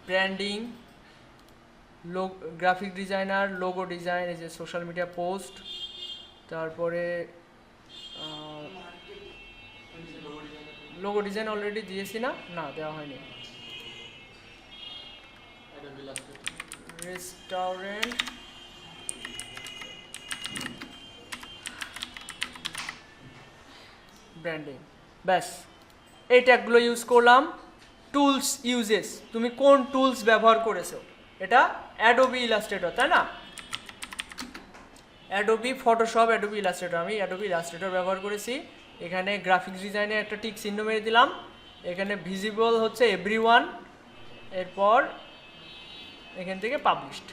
branding, graphic designer, logo design, এই যে সোশ্যাল মিডিয়া পোস্ট, তারপরে লোগো ডিজাইন অলরেডি দিয়েছি না, না দেওয়া হয়নি। রেস্টুরেন্ট, ব্র্যান্ডিং, ব্যাস এই ট্যাগগুলো ইউজ করলাম। টুলস ইউজেস, তুমি কোন টুলস ব্যবহার করেছো, এটা অ্যাডোবি ইলাস্ট্রেটর, তাই না? অ্যাডোবি ফটোশপ, অ্যাডোবি ইলাস্ট্রেটর, আমি অ্যাডোবি ইলাস্ট্রেটর ব্যবহার করেছি। এখানে গ্রাফিক্স ডিজাইনে একটা টিক চিহ্ন মেরে দিলাম, এখানে ভিজিবল হচ্ছে এভরিওয়ান, এরপর এখান থেকে পাবলিশড,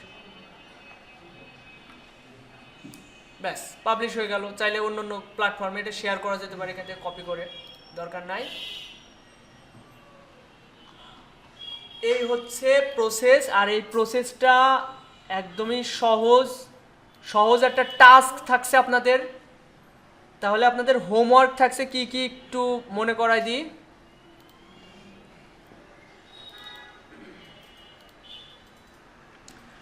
ব্যাস পাবলিশ হয়ে গেল। চাইলে অন্য অন্য প্ল্যাটফর্মে এটা শেয়ার করা যেতে পারে, এখান থেকে কপি করে, দরকার নাই। এই হচ্ছে প্রসেস, আর এই প্রসেসটা একদমই সহজ একটা টাস্ক থাকছে আপনাদের। তাহলে আপনাদের হোমওয়ার্ক থাকছে কি কি একটু মনে করাই দিই।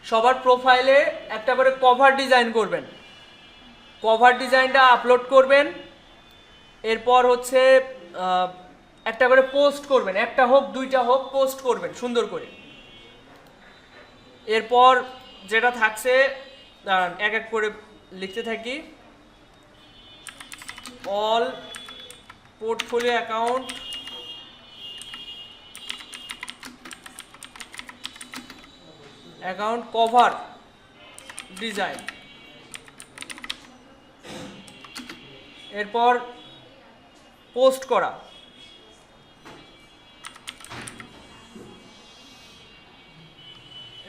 সবার প্রোফাইলে একটা করে কভার ডিজাইন করবেন, কভার ডিজাইনটা আপলোড করবেন। এরপর হচ্ছে একটা করে পোস্ট করবেন, একটা হোক দুইটা হোক পোস্ট করবেন সুন্দর করে। এরপর যেটা থাকছে দাঁড়ান এক এক করে লিখতে থাকি। All portfolio account cover design. এরপর পোস্ট করা,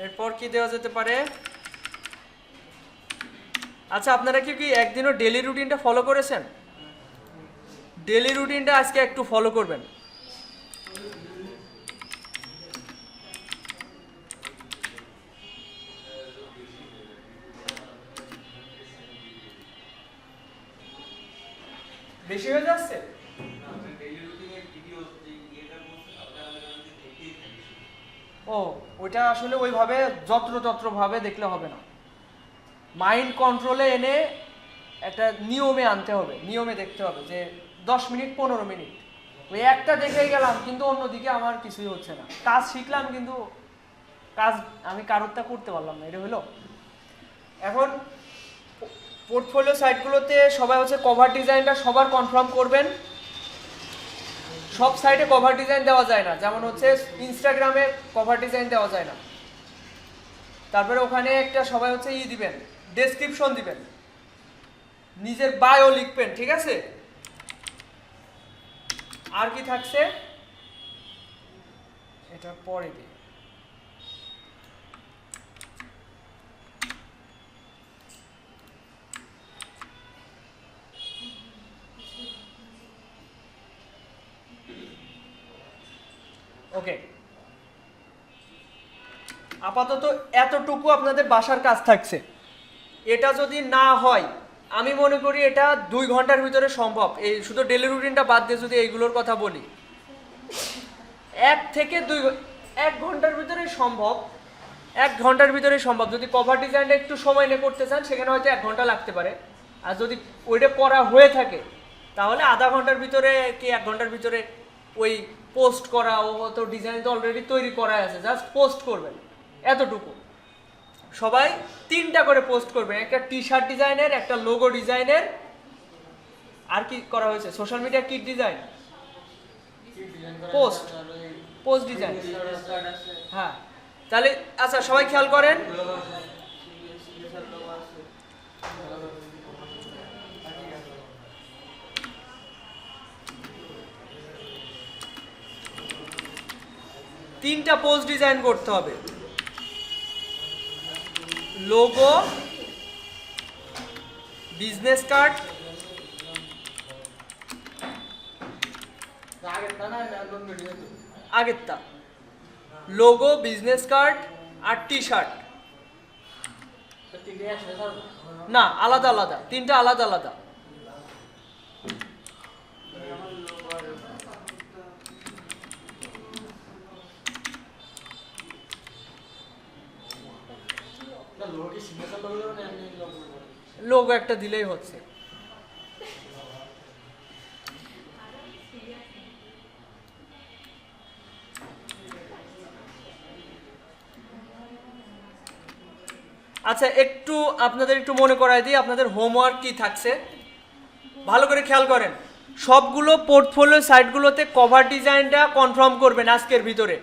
এরপর কি দেওয়া যেতে পারে? আচ্ছা আপনারা কি একদিনও ডেলি রুটিনটা ফলো করেছেন? ডেলি রুটিনটা আজকে একটু ফলো করবেন। বেশি হয়ে যাচ্ছে? ও ওইটা আসলে ওইভাবে যত্রতত্রভাবে দেখলে হবে না, মাইন্ড কন্ট্রোলে এনে একটা নিয়মে আনতে হবে, নিয়মে দেখতে হবে যে 10 মিনিট 15 মিনিট ওই একটা দেখেই গেলাম কিন্তু অন্যদিকে আমার কিছুই হচ্ছে না, কাজ শিখলাম কিন্তু কাজ আমি কারোরটা করতে পারলাম না, এটা হলো। এখন পোর্টফোলিও সাইটগুলোতে সবাই হচ্ছে কভার ডিজাইনটা সবার কনফার্ম করবেন। সব সাইটে কভার ডিজাইন দেওয়া যায় না, যেমন হচ্ছে ইনস্টাগ্রামে কভার ডিজাইন দেওয়া যায় না। তারপরে ওখানে একটা সবাই হচ্ছে দিবেন, ডেসক্রিপশন দিবেন, নিজের বায়ো লিখবেন, ঠিক আছে? আর কি থাকছে এটা পরে দিই। ওকে, আপাতত এতটুকু আপনাদের বাসার কাজ থাকছে। এটা যদি না হয় আমি মনে করি এটা 2 ঘন্টার ভিতরে সম্ভব। এই শুধু ডেলি রুটিনটা বাদ দিয়ে যদি এইগুলোর কথা বলি 1 থেকে 1 ঘন্টার ভিতরেই সম্ভব। 1 ঘন্টার ভিতরেই সম্ভব। যদি কভার ডিজাইনটা একটু সময় নিয়ে করতে চান সেখানে হয়তো 1 ঘন্টা লাগতে পারে, আর যদি ওইটা করা হয়ে থাকে তাহলে আধা ঘন্টার ভিতরে কি 1 ঘন্টার ভিতরে ওই পোস্ট করা, ও তো ডিজাইন তো অলরেডি তৈরি করা আছে, জাস্ট পোস্ট করবেন এতটুকু। সবাই 3টা করে পোস্ট করবেন, একটা টি শার্ট ডিজাইনের, একটা লোগো ডিজাইনের, আর কি করা হয়েছে social media kit design, post design. হ্যাঁ তাহলে আচ্ছা সবাই খেয়াল করেন, তিনটা পোস্ট ডিজাইন করতে হবে, লোগো, বিজনেস কার্ড, আগেরটা লোগো, বিজনেস কার্ড আর টি শার্ট। না আলাদা আলাদা, 3টা আলাদা আলাদা। লোগো একটা দিলেই হচ্ছে। আচ্ছা একটু আপনাদের একটু মনে করাই দিই আপনাদের হোমওয়ার্ক কি থাকছে, ভালো করে খেয়াল করেন। সবগুলো পোর্টফোলিও সাইটগুলোতে কভার ডিজাইনটা কনফার্ম করবেন আজকের ভিতরে।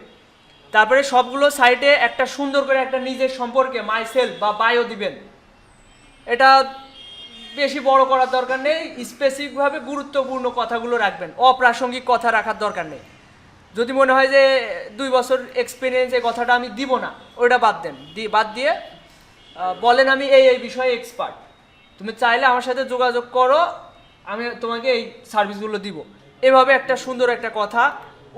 তারপরে সবগুলো সাইটে একটা সুন্দর করে একটা নিজের সম্পর্কে মাই সেলফ বা বায়ো দিবেন। এটা বেশি বড় করার দরকার নেই, স্পেসিফিকভাবে গুরুত্বপূর্ণ কথাগুলো রাখবেন, অপ্রাসঙ্গিক কথা রাখার দরকার নেই। যদি মনে হয় যে 2 বছর এক্সপিরিয়েন্স এই কথাটা আমি দিব না, ওইটা বাদ দেন, বাদ দিয়ে বলেন আমি এই বিষয়ে এক্সপার্ট, তুমি চাইলে আমার সাথে যোগাযোগ করো, আমি তোমাকে এই সার্ভিসগুলো দিব। এভাবে একটা সুন্দর একটা কথা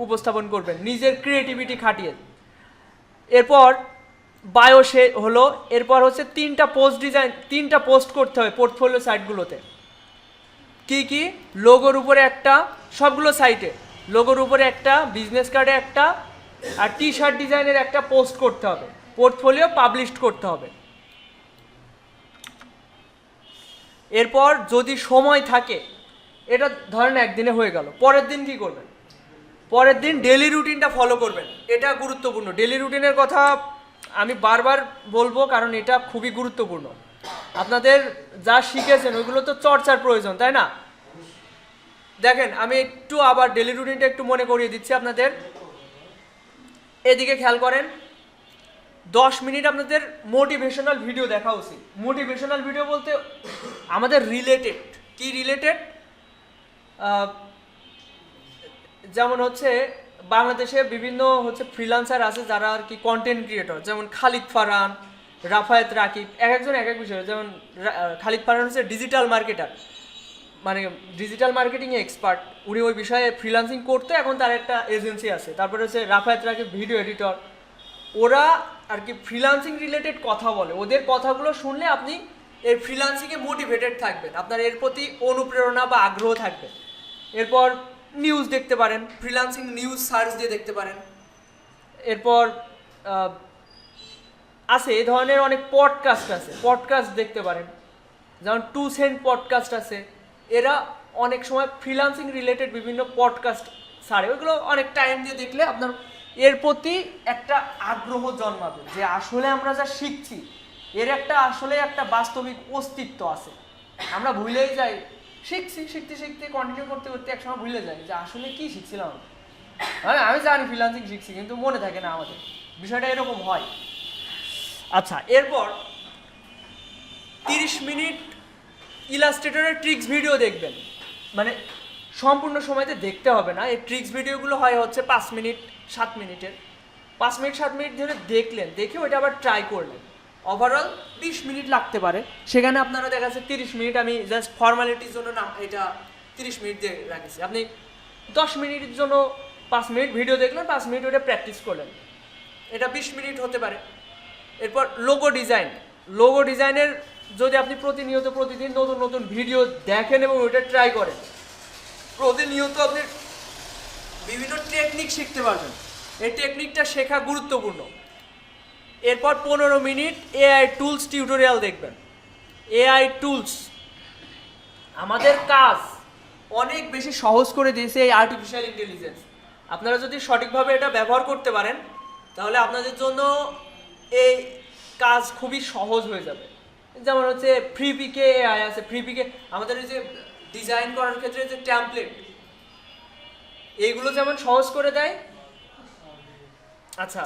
উপস্থাপন করবেন নিজের ক্রিয়েটিভিটি খাটিয়ে। এরপর বায়ো সে হলো, এরপর হচ্ছে 3টা পোস্ট ডিজাইন, 3টা পোস্ট করতে হবে পোর্টফোলিও সাইটগুলোতে। কি কি লোগোর উপরে একটা, সবগুলো সাইটে লোগোর উপরে একটা, বিজনেস কার্ডে একটা, আর টি শার্ট ডিজাইনের একটা পোস্ট করতে হবে, পোর্টফোলিও পাবলিশ করতে হবে। এরপর যদি সময় থাকে, এটা ধরেন একদিনে হয়ে গেল, পরের দিন কি করবেন? পরের দিন ডেলি রুটিনটা ফলো করবেন। এটা গুরুত্বপূর্ণ, ডেলি রুটিনের কথা আমি বারবার বলবো কারণ এটা খুবই গুরুত্বপূর্ণ। আপনাদের যা শিখেছেন ওইগুলো তো চর্চার প্রয়োজন, তাই না? দেখেন আমি একটু আবার ডেলি রুটিনটা একটু মনে করিয়ে দিচ্ছি আপনাদের। এদিকে খেয়াল করেন, 10 মিনিট আপনাদের মোটিভেশনাল ভিডিও দেখা উচিত। মোটিভেশনাল ভিডিও বলতে আমাদের রিলেটেড, কি রিলেটেড? যেমন হচ্ছে বাংলাদেশে বিভিন্ন হচ্ছে ফ্রিল্যান্সার আছে যারা আর কি কন্টেন্ট ক্রিয়েটর, যেমন খালিদ ফারহান, রাফায়েত রাকিব, এক একজন এক এক বিষয়ে। যেমন খালিদ ফারহান হচ্ছে ডিজিটাল মার্কেটার, মানে ডিজিটাল মার্কেটিংয়ে এক্সপার্ট, উনি ওই বিষয়ে ফ্রিল্যান্সিং করতে এখন তার একটা এজেন্সি আছে। তারপরে হচ্ছে রাফায়েত রাকিব ভিডিও এডিটর, ওরা আর কি ফ্রিল্যান্সিং রিলেটেড কথা বলে। ওদের কথাগুলো শুনলে আপনি এই ফ্রিল্যান্সিংয়ে মোটিভেটেড থাকবেন, আপনার এর প্রতি অনুপ্রেরণা বা আগ্রহ থাকবে। এরপর নিউজ দেখতে পারেন, ফ্রিল্যান্সিং নিউজ সার্চ দিয়ে দেখতে পারেন। এরপর আছে এই ধরনের অনেক পডকাস্ট আছে, পডকাস্ট দেখতে পারেন, যেমন 2 সেন্ট পডকাস্ট আছে। এরা অনেক সময় ফ্রিল্যান্সিং রিলেটেড বিভিন্ন পডকাস্ট ছাড়ে, ওইগুলো অনেক টাইম দিয়ে দেখলে আপনার এর প্রতি একটা আগ্রহ জন্মাবে যে আসলে আমরা যা শিখছি এর একটা আসলে একটা বাস্তবিক অস্তিত্ব আছে। আমরা ভুলেই যাই, শিখছি, শিখতে শিখতে কন্টিনিউ করতে করতে একসময় ভুলে যাই যে আসলে কি শিখছিলাম। হ্যাঁ আমি জানি ফ্রিল্যান্সিং শিখছি, কিন্তু মনে থাকে না আমাদের, বিষয়টা এরকম হয়। আচ্ছা, এরপর 30 মিনিট ইলাস্ট্রেটরের ট্রিক্স ভিডিও দেখবেন। মানে সম্পূর্ণ সময়তে দেখতে হবে না, এই ট্রিক্স ভিডিওগুলো হয় হচ্ছে 5 মিনিট 7 মিনিটের। 5 মিনিট 7 মিনিট ধরে দেখলেন, দেখে ওইটা আবার ট্রাই করলেন। ওভারঅল 20 মিনিট লাগতে পারে, সেখানে আপনারা দেখা যাচ্ছে 30 মিনিট, আমি জাস্ট ফর্মালিটির জন্য না এটা 30 মিনিট দিয়ে রাখেছি। আপনি 10 মিনিটের জন্য 5 মিনিট ভিডিও দেখলেন, 5 মিনিট ওটা প্র্যাকটিস করলেন, এটা 20 মিনিট হতে পারে। এরপর লোগো ডিজাইন, লোগো ডিজাইনের যদি আপনি প্রতিনিয়ত প্রতিদিন নতুন নতুন ভিডিও দেখেন এবং ওইটা ট্রাই করেন, প্রতিনিয়ত আপনি বিভিন্ন টেকনিক শিখতে পারবেন। এই টেকনিকটা শেখা গুরুত্বপূর্ণ। এরপর 15 মিনিট এআই টুলস টিউটোরিয়াল দেখবেন। এআই টুলস আমাদের কাজ অনেক বেশি সহজ করে দিয়েছে এই আর্টিফিশিয়াল ইন্টেলিজেন্স। আপনারা যদি সঠিকভাবে এটা ব্যবহার করতে পারেন তাহলে আপনাদের জন্য এই কাজ খুবই সহজ হয়ে যাবে। যেমন হচ্ছে ফ্রিপিকে এআই আছে, ফ্রিপিকে আমাদের এই যে ডিজাইন করার ক্ষেত্রে যে টেমপ্লেট, এইগুলো যেমন সহজ করে দেয়। আচ্ছা,